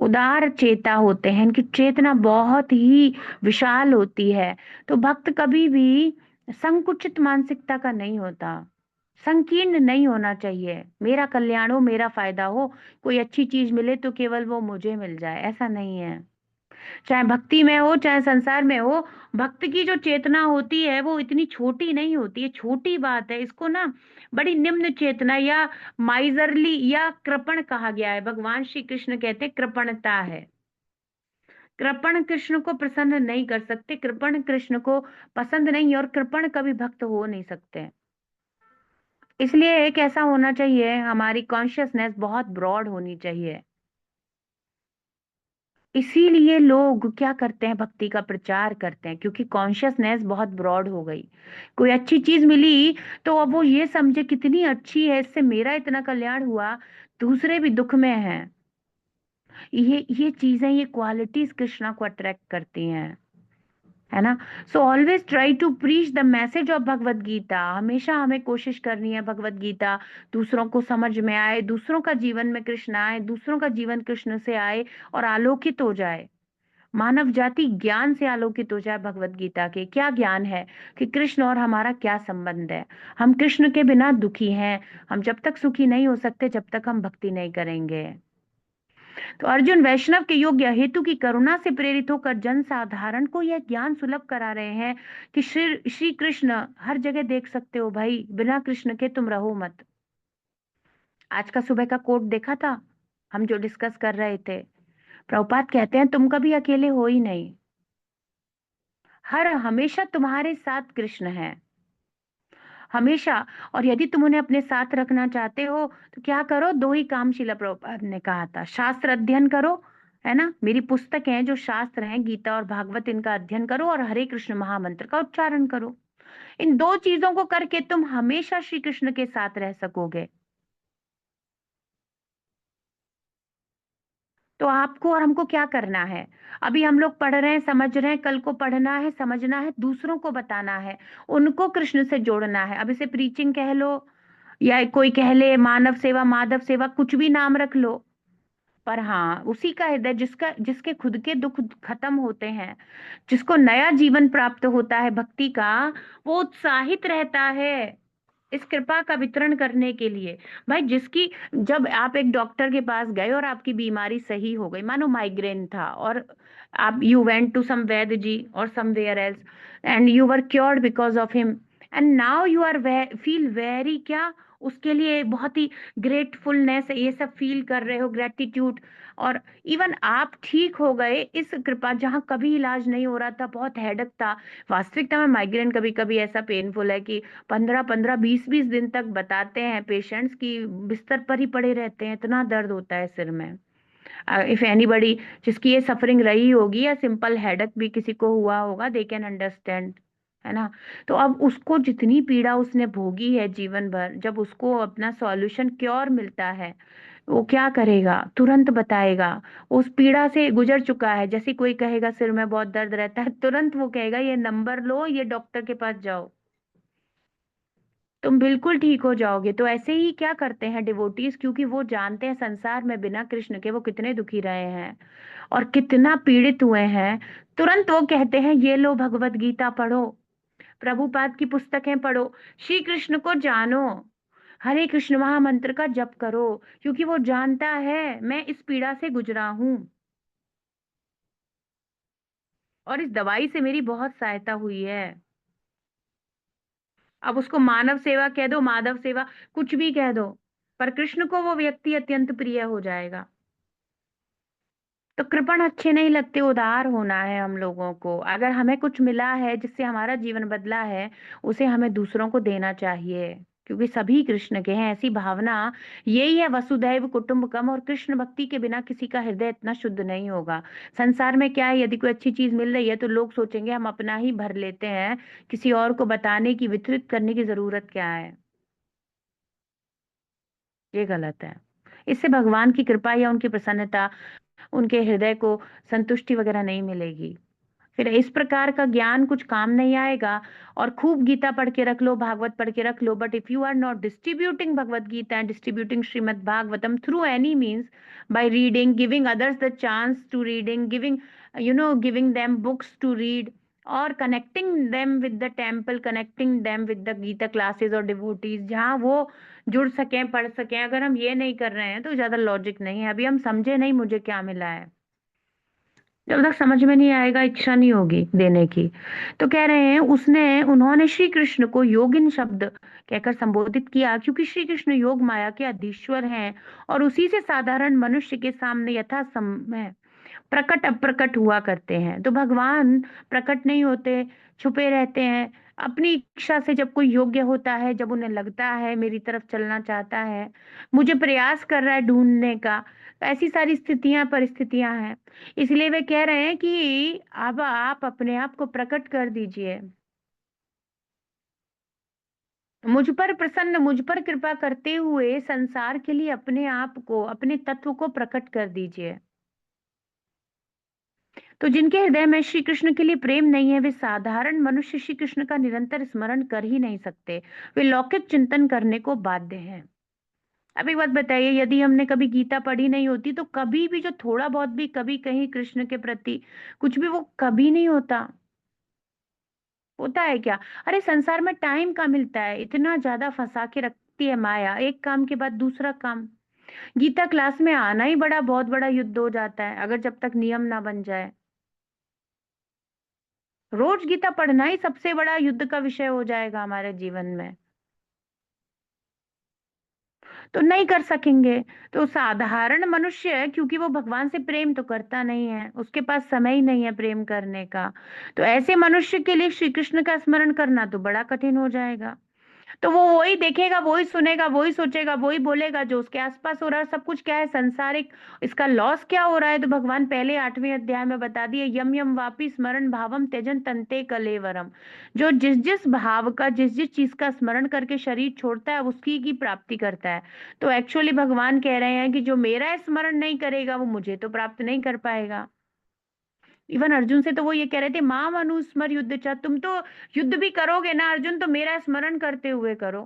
उदार चेता होते हैं, इनकी चेतना बहुत ही विशाल होती है। तो भक्त कभी भी संकुचित मानसिकता का नहीं होता, संकीर्ण नहीं होना चाहिए, मेरा कल्याण हो, मेरा फायदा हो, कोई अच्छी चीज मिले तो केवल वो मुझे मिल जाए, ऐसा नहीं है। चाहे भक्ति में हो चाहे संसार में हो, भक्त की जो चेतना होती है वो इतनी छोटी नहीं होती है, छोटी बात है, इसको ना बड़ी निम्न चेतना या माइजरली या कृपण कहा गया है। भगवान श्री कृष्ण कहते हैं कृपणता है, कृपण कृष्ण को प्रसन्न नहीं कर सकते, कृपण कृष्ण को पसंद नहीं, और कृपण कभी भक्त हो नहीं सकते। इसलिए एक ऐसा होना चाहिए, हमारी कॉन्शियसनेस बहुत ब्रॉड होनी चाहिए। इसीलिए लोग क्या करते हैं, भक्ति का प्रचार करते हैं, क्योंकि कॉन्शियसनेस बहुत ब्रॉड हो गई। कोई अच्छी चीज मिली तो अब वो ये समझे कितनी अच्छी है, इससे मेरा इतना कल्याण हुआ, दूसरे भी दुख में हैं। ये चीजें, ये क्वालिटीज कृष्णा को अट्रैक्ट करती हैं, है ना। So always try to preach the message of Bhagavad Gita, हमेशा हमें कोशिश करनी है भगवत गीता दूसरों को समझ में आए, दूसरों का जीवन में कृष्ण आए, दूसरों का जीवन कृष्ण से आए और आलोकित हो जाए, मानव जाति ज्ञान से आलोकित हो जाए। भगवत गीता के क्या ज्ञान है कि कृष्ण और हमारा क्या संबंध है, हम कृष्ण के बिना दुखी हैं, हम जब तक सुखी नहीं हो सकते जब तक हम भक्ति नहीं करेंगे। तो अर्जुन वैष्णव के योग्य हेतु की करुणा से प्रेरित होकर जन साधारण को यह ज्ञान सुलभ करा रहे हैं कि श्री श्री कृष्ण हर जगह देख सकते हो भाई, बिना कृष्ण के तुम रहो मत। आज का सुबह का कोट देखा था, हम जो डिस्कस कर रहे थे, प्रभुपाद कहते हैं तुम कभी अकेले हो ही नहीं, हर हमेशा तुम्हारे साथ कृष्ण है, हमेशा। और यदि तुम उन्हें अपने साथ रखना चाहते हो तो क्या करो, दो ही काम शिला प्रभुपाद ने कहा था, शास्त्र अध्ययन करो, है ना, मेरी पुस्तक है जो शास्त्र है गीता और भागवत, इनका अध्ययन करो, और हरे कृष्ण महामंत्र का उच्चारण करो। इन दो चीजों को करके तुम हमेशा श्री कृष्ण के साथ रह सकोगे। तो आपको और हमको क्या करना है? अभी हम लोग पढ़ रहे हैं, समझ रहे हैं, कल को पढ़ना है, समझना है, दूसरों को बताना है, उनको कृष्ण से जोड़ना है। अब इसे प्रीचिंग कह लो या कोई कह ले मानव सेवा, माधव सेवा, कुछ भी नाम रख लो। पर हाँ, उसी का हृदय जिसके खुद के दुख खत्म होते हैं, जिसको नया जीवन प्राप्त होता है भक्ति का, वो उत्साहित रहता है इस कृपा का वितरण करने के लिए। भाई जिसकी, जब आप एक डॉक्टर के पास गए और आपकी बीमारी सही हो गई, मानो माइग्रेन था, और आप यू वेंट टू सम वैद्य जी और somewhere else and you were cured because of him, and now you are feel very क्या, उसके लिए बहुत ही ग्रेटफुलनेस ये सब फील कर रहे हो, ग्रेटिट्यूड। और इवन आप ठीक हो गए इस कृपा, जहाँ कभी इलाज नहीं हो रहा था, बहुत हेडक था। वास्तविकता में माइग्रेन कभी कभी ऐसा पेनफुल है कि 15-15 20-20 दिन तक बताते हैं पेशेंट्स कि बिस्तर पर ही पड़े रहते हैं, इतना दर्द होता है सिर में। इफ एनीबडी जिसकी ये सफरिंग रही होगी, या सिंपल हेडक भी किसी को हुआ होगा, दे कैन अंडरस्टैंड, है ना। तो अब उसको जितनी पीड़ा उसने भोगी है जीवन भर, जब उसको अपना सॉल्यूशन क्योर मिलता है, वो क्या करेगा? तुरंत बताएगा। उस पीड़ा से गुजर चुका है। जैसे कोई कहेगा सिर में बहुत दर्द रहता है, तुरंत वो कहेगा ये नंबर लो, ये डॉक्टर के पास जाओ, तुम बिल्कुल ठीक हो जाओगे। तो ऐसे ही क्या करते हैं डिवोटीज, क्योंकि वो जानते हैं संसार में बिना कृष्ण के वो कितने दुखी रहे हैं और कितना पीड़ित हुए हैं। तुरंत वो कहते हैं ये लो भगवत गीता पढ़ो, प्रभुपाद की पुस्तकें पढ़ो, श्री कृष्ण को जानो, हरे कृष्ण महामंत्र का जप करो, क्योंकि वो जानता है मैं इस पीड़ा से गुजरा हूं और इस दवाई से मेरी बहुत सहायता हुई है। अब उसको मानव सेवा कह दो, माधव सेवा, कुछ भी कह दो, पर कृष्ण को वो व्यक्ति अत्यंत प्रिय हो जाएगा। तो कृपण अच्छे नहीं लगते, उदार होना है हम लोगों को। अगर हमें कुछ मिला है जिससे हमारा जीवन बदला है, उसे हमें दूसरों को देना चाहिए, क्योंकि सभी कृष्ण के हैं, ऐसी भावना। यही है वसुधैव कुटुंबकम, और कृष्ण भक्ति के बिना किसी का हृदय इतना शुद्ध नहीं होगा। संसार में क्या है, यदि कोई अच्छी चीज मिल रही है तो लोग सोचेंगे हम अपना ही भर लेते हैं, किसी और को बताने की, वितरित करने की जरूरत क्या है। ये गलत है। इससे भगवान की कृपा या उनकी प्रसन्नता, उनके हृदय को संतुष्टि वगैरह नहीं मिलेगी। फिर इस प्रकार का ज्ञान कुछ काम नहीं आएगा। और खूब गीता पढ़ के रख लो, भागवत पढ़ के रख लो, but if you are not distributing Bhagavad Gita and distributing Shrimad Bhagavatam through any means, by reading, giving others the chance to reading, giving giving them books to read, और connecting them with the temple, connecting them with the Gita classes और devotees, जहाँ वो जुड़ सकें, पढ़ सकें। अगर हम ये नहीं कर रहे हैं तो ज्यादा लॉजिक नहीं है। अभी हम समझे नहीं मुझे क्या मिला है, जब तक समझ में नहीं आएगा इच्छा नहीं होगी देने की। तो कह रहे हैं उन्होंने श्री कृष्ण को योगिन शब्द कहकर संबोधित किया, क्योंकि श्री कृष्ण योग माया के अधीश्वर हैं और उसी से साधारण मनुष्य के सामने यथा समय प्रकट अप्रकट हुआ करते हैं। तो भगवान प्रकट नहीं होते, छुपे रहते हैं। अपनी इच्छा से जब कोई योग्य होता है, जब उन्हें लगता है मेरी तरफ चलना चाहता है, मुझे प्रयास कर रहा है ढूंढने का, तो ऐसी सारी स्थितियां परिस्थितियां हैं। इसलिए वे कह रहे हैं कि अब आप अपने आप को प्रकट कर दीजिए, मुझ पर प्रसन्न, मुझ पर कृपा करते हुए संसार के लिए अपने आप को, अपने तत्व को प्रकट कर दीजिए। तो जिनके हृदय में श्री कृष्ण के लिए प्रेम नहीं है, वे साधारण मनुष्य श्री कृष्ण का निरंतर स्मरण कर ही नहीं सकते, वे लौकिक चिंतन करने को बाध्य हैं। अब एक बात बताइए, यदि हमने कभी गीता पढ़ी नहीं होती तो कभी भी जो थोड़ा बहुत भी कभी कहीं कृष्ण के प्रति कुछ भी, वो कभी नहीं होता। होता है क्या? अरे संसार में टाइम का मिलता है, इतना ज्यादा फंसा के रखती है माया, एक काम के बाद दूसरा काम। गीता क्लास में आना ही बड़ा बहुत बड़ा युद्ध हो जाता है, अगर जब तक नियम ना बन जाए। रोज गीता पढ़ना ही सबसे बड़ा युद्ध का विषय हो जाएगा हमारे जीवन में, तो नहीं कर सकेंगे। तो साधारण मनुष्य, क्योंकि वो भगवान से प्रेम तो करता नहीं है, उसके पास समय ही नहीं है प्रेम करने का, तो ऐसे मनुष्य के लिए श्री कृष्ण का स्मरण करना तो बड़ा कठिन हो जाएगा। तो वो वही देखेगा, वही सुनेगा, वही सोचेगा, वही बोलेगा जो उसके आसपास हो रहा है। सब कुछ क्या है, संसारिक। इसका लॉस क्या हो रहा है, तो भगवान पहले 8वें अध्याय में बता दिए, यम यम वापि स्मरण भावम त्यजन तंते कलेवरम। जो जिस जिस भाव का, जिस जिस चीज का स्मरण करके शरीर छोड़ता है, उसकी की प्राप्ति करता है। तो एक्चुअली भगवान कह रहे हैं कि जो मेरा स्मरण नहीं करेगा, वो मुझे तो प्राप्त नहीं कर पाएगा। इवन अर्जुन से तो वो ये कह रहे थे, माम अनुस्मर युद्ध च, तुम तो युद्ध भी करोगे ना अर्जुन, तो मेरा स्मरण करते हुए करो।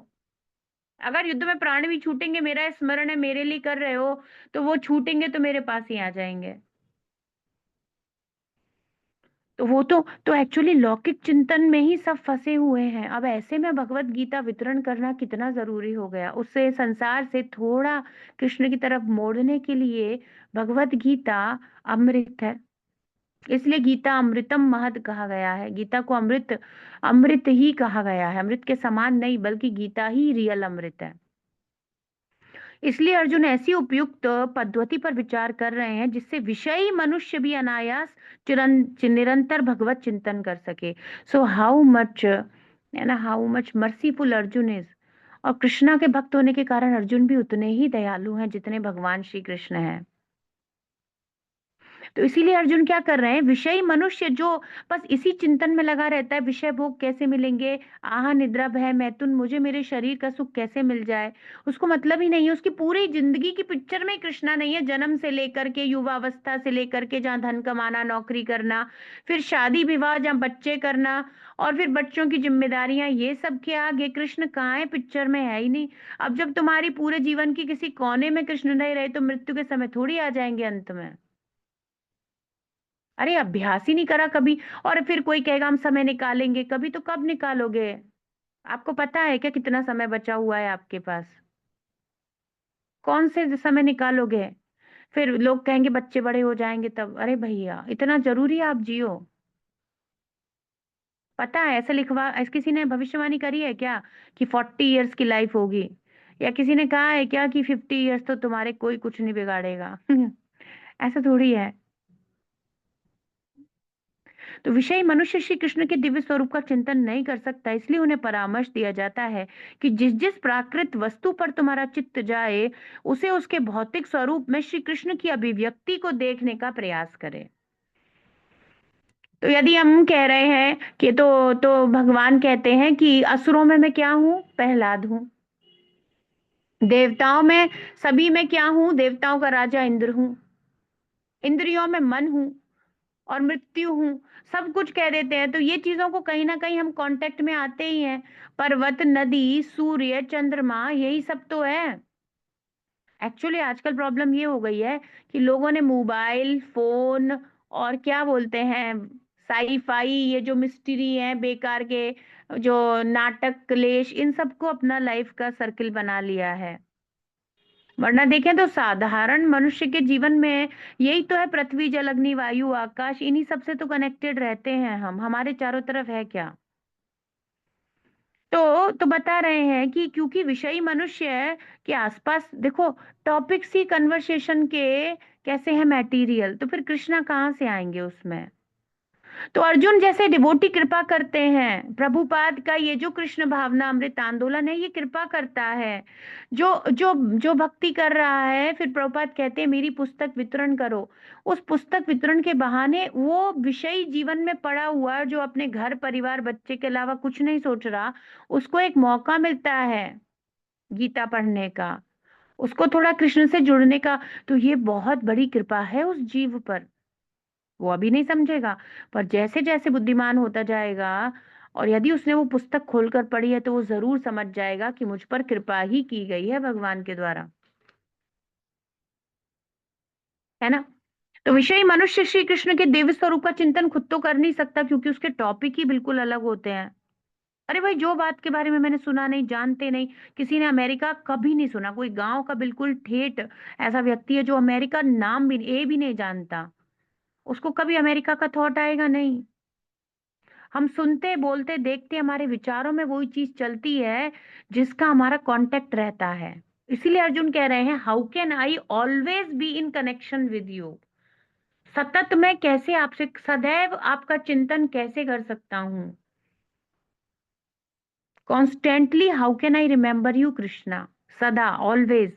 अगर युद्ध में प्राण भी छूटेंगे, मेरा स्मरण है, मेरे लिए कर रहे हो, तो वो छूटेंगे तो मेरे पास ही आ जाएंगे। तो वो तो एक्चुअली लौकिक चिंतन में ही सब फंसे हुए हैं। अब ऐसे में भगवत गीता वितरण करना कितना जरूरी हो गया, उससे संसार से थोड़ा कृष्ण की तरफ मोड़ने के लिए भगवत गीता अमृत है। इसलिए गीता अमृतम महद कहा गया है। गीता को अमृत, अमृत ही कहा गया है, अमृत के समान नहीं, बल्कि गीता ही रियल अमृत है। इसलिए अर्जुन ऐसी उपयुक्त पद्धति पर विचार कर रहे हैं जिससे विषयी मनुष्य भी अनायास निरंतर भगवत चिंतन कर सके। सो हाउ मच, है ना, how much merciful Arjun is. और कृष्णा के भक्त होने के कारण अर्जुन भी उतने ही दयालु हैं जितने भगवान श्री कृष्ण हैं। तो इसीलिए अर्जुन क्या कर रहे हैं, विषयी मनुष्य जो बस इसी चिंतन में लगा रहता है, विषय भोग कैसे मिलेंगे, आहा निद्रा भय मैथुन, मुझे मेरे शरीर का सुख कैसे मिल जाए, उसको मतलब ही नहीं है। उसकी पूरी जिंदगी की पिक्चर में कृष्णा नहीं है, जन्म से लेकर के, युवावस्था से लेकर के, जहाँ धन कमाना, नौकरी करना, फिर शादी विवाह, जहाँ बच्चे करना, और फिर बच्चों की जिम्मेदारियां, ये सब के आगे कृष्ण कहाँ है, पिक्चर में है ही नहीं। अब जब तुम्हारी पूरे जीवन की किसी कोने में कृष्ण नहीं रहे, तो मृत्यु के समय थोड़ी आ जाएंगे अंत में। अरे अभ्यास ही नहीं करा कभी। और फिर कोई कहेगा हम समय निकालेंगे, कभी तो कब निकालोगे? आपको पता है क्या कितना समय बचा हुआ है आपके पास? कौन से समय निकालोगे? फिर लोग कहेंगे बच्चे बड़े हो जाएंगे तब। अरे भैया, इतना जरूरी है आप जियो। पता है ऐसे लिखवा, ऐसे किसी ने भविष्यवाणी करी है क्या कि 40 इयर्स की लाइफ होगी? या किसी ने कहा है क्या कि 50 इयर्स तो तुम्हारे कोई कुछ नहीं बिगाड़ेगा? ऐसा थोड़ी है। तो विषयी मनुष्य श्री कृष्ण के दिव्य स्वरूप का चिंतन नहीं कर सकता, इसलिए उन्हें परामर्श दिया जाता है कि जिस जिस प्राकृत वस्तु पर तुम्हारा चित्त जाए, उसे उसके भौतिक स्वरूप में श्री कृष्ण की अभिव्यक्ति को देखने का प्रयास करें। तो यदि हम कह रहे हैं कि तो भगवान कहते हैं कि असुरों में मैं क्या हूं, प्रहलाद हूं। देवताओं में, सभी में क्या हूं, देवताओं का राजा इंद्र हूं। इंद्रियों में मन हूं, और मृत्यु हूं। सब कुछ कह देते हैं, तो ये चीजों को कहीं ना कहीं हम कांटेक्ट में आते ही हैं। पर्वत, नदी, सूर्य, चंद्रमा, यही सब तो है। एक्चुअली आजकल प्रॉब्लम ये हो गई है कि लोगों ने मोबाइल फोन और क्या बोलते हैं, साई फाई, ये जो मिस्ट्री है बेकार के, जो नाटक क्लेश, इन सबको अपना लाइफ का सर्किल बना लिया है। वरना देखें तो साधारण मनुष्य के जीवन में यही तो है, पृथ्वी जल अग्नि वायु आकाश, इन्हीं सब से तो कनेक्टेड रहते हैं हम। हमारे चारों तरफ है क्या? तो बता रहे हैं कि क्योंकि विषयी मनुष्य के आसपास देखो, टॉपिक्स ही कन्वर्सेशन के कैसे हैं, मटेरियल, तो फिर कृष्णा कहाँ से आएंगे उसमें? तो अर्जुन जैसे डिवोटी कृपा करते हैं, प्रभुपाद का ये जो कृष्ण भावना अमृत आंदोलन है, ये कृपा करता है। जो जो जो भक्ति कर रहा है, फिर प्रभुपाद कहते हैं मेरी पुस्तक वितरण करो। उस पुस्तक वितरण के बहाने वो विषयी जीवन में पड़ा हुआ, जो अपने घर परिवार बच्चे के अलावा कुछ नहीं सोच रहा, उसको एक मौका मिलता है गीता पढ़ने का, उसको थोड़ा कृष्ण से जुड़ने का। तो ये बहुत बड़ी कृपा है उस जीव पर। वो अभी नहीं समझेगा, पर जैसे जैसे बुद्धिमान होता जाएगा, और यदि उसने वो पुस्तक खोलकर पढ़ी है, तो वो जरूर समझ जाएगा कि मुझ पर कृपा ही की गई है भगवान के द्वारा। है ना? तो विषयी मनुष्य श्री कृष्ण के दिव्य स्वरूप का चिंतन खुद तो कर नहीं सकता, क्योंकि उसके टॉपिक ही बिल्कुल अलग होते हैं। अरे भाई, जो बात के बारे में मैंने सुना नहीं, जानते नहीं, किसी ने अमेरिका कभी नहीं सुना, कोई गांव का बिल्कुल ठेठ ऐसा व्यक्ति है जो अमेरिका नाम भी, ए भी नहीं जानता, उसको कभी अमेरिका का थॉट आएगा नहीं। हम सुनते, बोलते, देखते, हमारे विचारों में वही चीज चलती है जिसका हमारा कांटेक्ट रहता है। इसीलिए अर्जुन कह रहे हैं, how can I always be in connection with you. सतत मैं कैसे आपसे, सदैव आपका चिंतन कैसे कर सकता हूं? Constantly how can I remember you Krishna, सदा, ऑलवेज,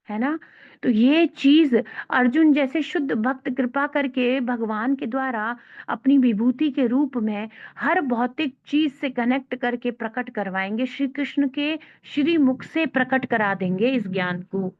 है ना। तो ये चीज अर्जुन जैसे शुद्ध भक्त कृपा करके भगवान के द्वारा अपनी विभूति के रूप में हर भौतिक चीज से कनेक्ट करके प्रकट करवाएंगे, श्री कृष्ण के श्री मुख से प्रकट करा देंगे इस ज्ञान को।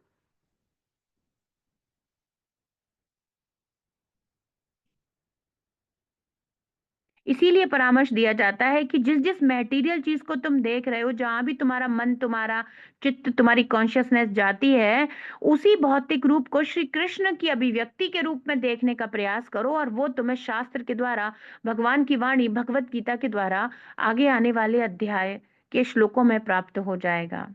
इसीलिए परामर्श दिया जाता है कि जिस जिस मैटेरियल चीज को तुम देख रहे हो, जहां भी तुम्हारा मन, तुम्हारा चित्त, तुम्हारी कॉन्शियसनेस जाती है, उसी भौतिक रूप को श्री कृष्ण की अभिव्यक्ति के रूप में देखने का प्रयास करो, और वो तुम्हें शास्त्र के द्वारा, भगवान की वाणी भगवत गीता के द्वारा आगे आने वाले अध्याय के श्लोकों में प्राप्त हो जाएगा।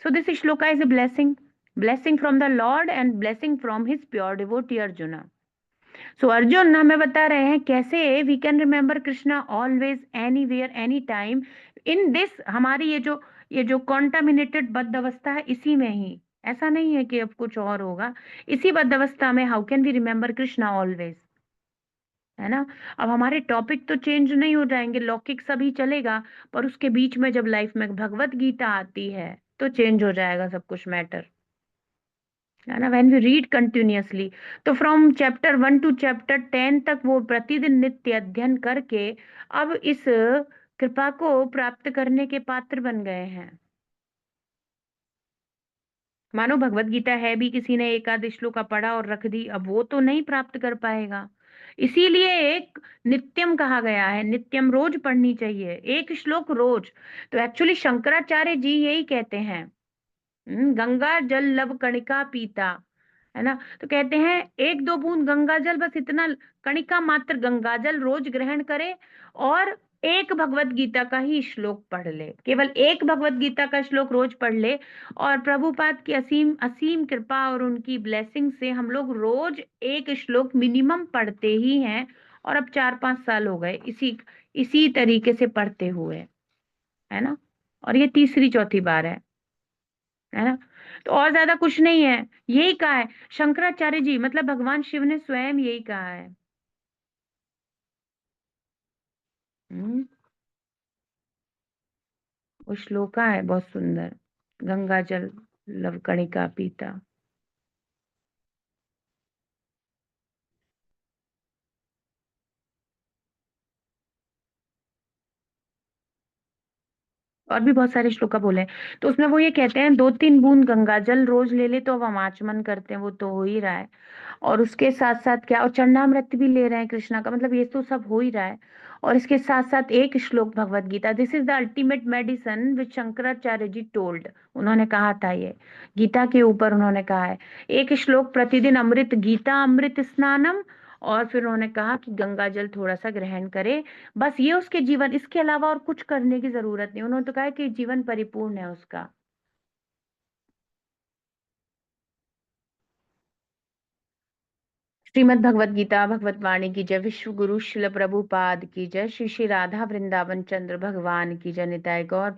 So this shloka is a blessing from the Lord and blessing from his pure devotee Arjuna. So Arjun हमें बता रहे हैं कैसे we can remember Krishna always, anywhere, any time, in this, हमारी ये जो कॉन्टामिनेटेड बद्ध अवस्था है, इसी में ही, ऐसा नहीं है कि अब कुछ और होगा, इसी बद्ध अवस्था में how can we remember Krishna always, है ना। अब हमारे टॉपिक तो चेंज नहीं हो जाएंगे, लौकिक सभी चलेगा, पर उसके बीच में जब लाइफ में भगवत गीता आती है तो चेंज हो जाएगा सब कुछ मैटर, है ना। व्हेन वी रीड कंटिन्यूअसली, तो फ्रॉम चैप्टर 1 टू चैप्टर 10 तक वो प्रतिदिन नित्य अध्ययन करके अब इस कृपा को प्राप्त करने के पात्र बन गए हैं। मानो भगवत गीता है भी, किसी ने एक आध श्लोक का पढ़ा और रख दी, अब वो तो नहीं प्राप्त कर पाएगा। इसीलिए एक नित्यम कहा गया है, नित्यम रोज पढ़नी चाहिए, एक श्लोक रोज। तो एक्चुअली शंकराचार्य जी यही कहते हैं, गंगा जल लब कणिका पीता, है ना। तो कहते हैं एक दो बूंद गंगा जल, बस इतना, कणिका मात्र गंगा जल रोज ग्रहण करे, और एक भगवत गीता का ही श्लोक पढ़ ले, केवल एक भगवत गीता का श्लोक रोज पढ़ ले, और प्रभुपाद की असीम असीम कृपा और उनकी ब्लेसिंग से हम लोग रोज एक श्लोक मिनिमम पढ़ते ही हैं, और अब 4-5 साल हो गए इसी इसी तरीके से पढ़ते हुए, है ना। और ये तीसरी चौथी बार है ना। तो और ज्यादा कुछ नहीं है, यही कहा है शंकराचार्य जी, मतलब भगवान शिव ने स्वयं यही कहा है। हम्म, वो श्लोका है बहुत सुंदर, गंगा जल लवकणिका पीता। और भी बहुत सारे श्लोका बोले हैं। तो उसमें वो ये कहते हैं 2-3 बूंद गंगा जल रोज ले ले तो अब हम आचमन करते हैं, वो तो हो ही रहा है। और उसके साथ साथ क्या, और चरणामृत भी ले रहे हैं कृष्णा का, मतलब ये तो सब हो ही रहा है। और इसके साथ साथ एक श्लोक Bhagavad Gita, this is the ultimate medicine which Shankaracharya ji told, उन्होंने कहा था ये, गीता के ऊपर उन्होंने कहा है, एक श्लोक प्रतिदिन अमृत गीता अमृत स्नानम, और फिर उन्होंने कहा कि गंगा जल थोड़ा सा ग्रहण करे, बस ये उसके जीवन, इसके अलावा और कुछ करने की जरूरत नहीं, उन्होंने तो कहा कि जीवन परिपूर्ण है उसका। श्रीमद् भगवत गीता भगवत वाणी की जय, विश्व गुरु शिल प्रभुपाद की जय, श्री श्री राधा वृंदावन चंद्र भगवान की जय, निताय गौर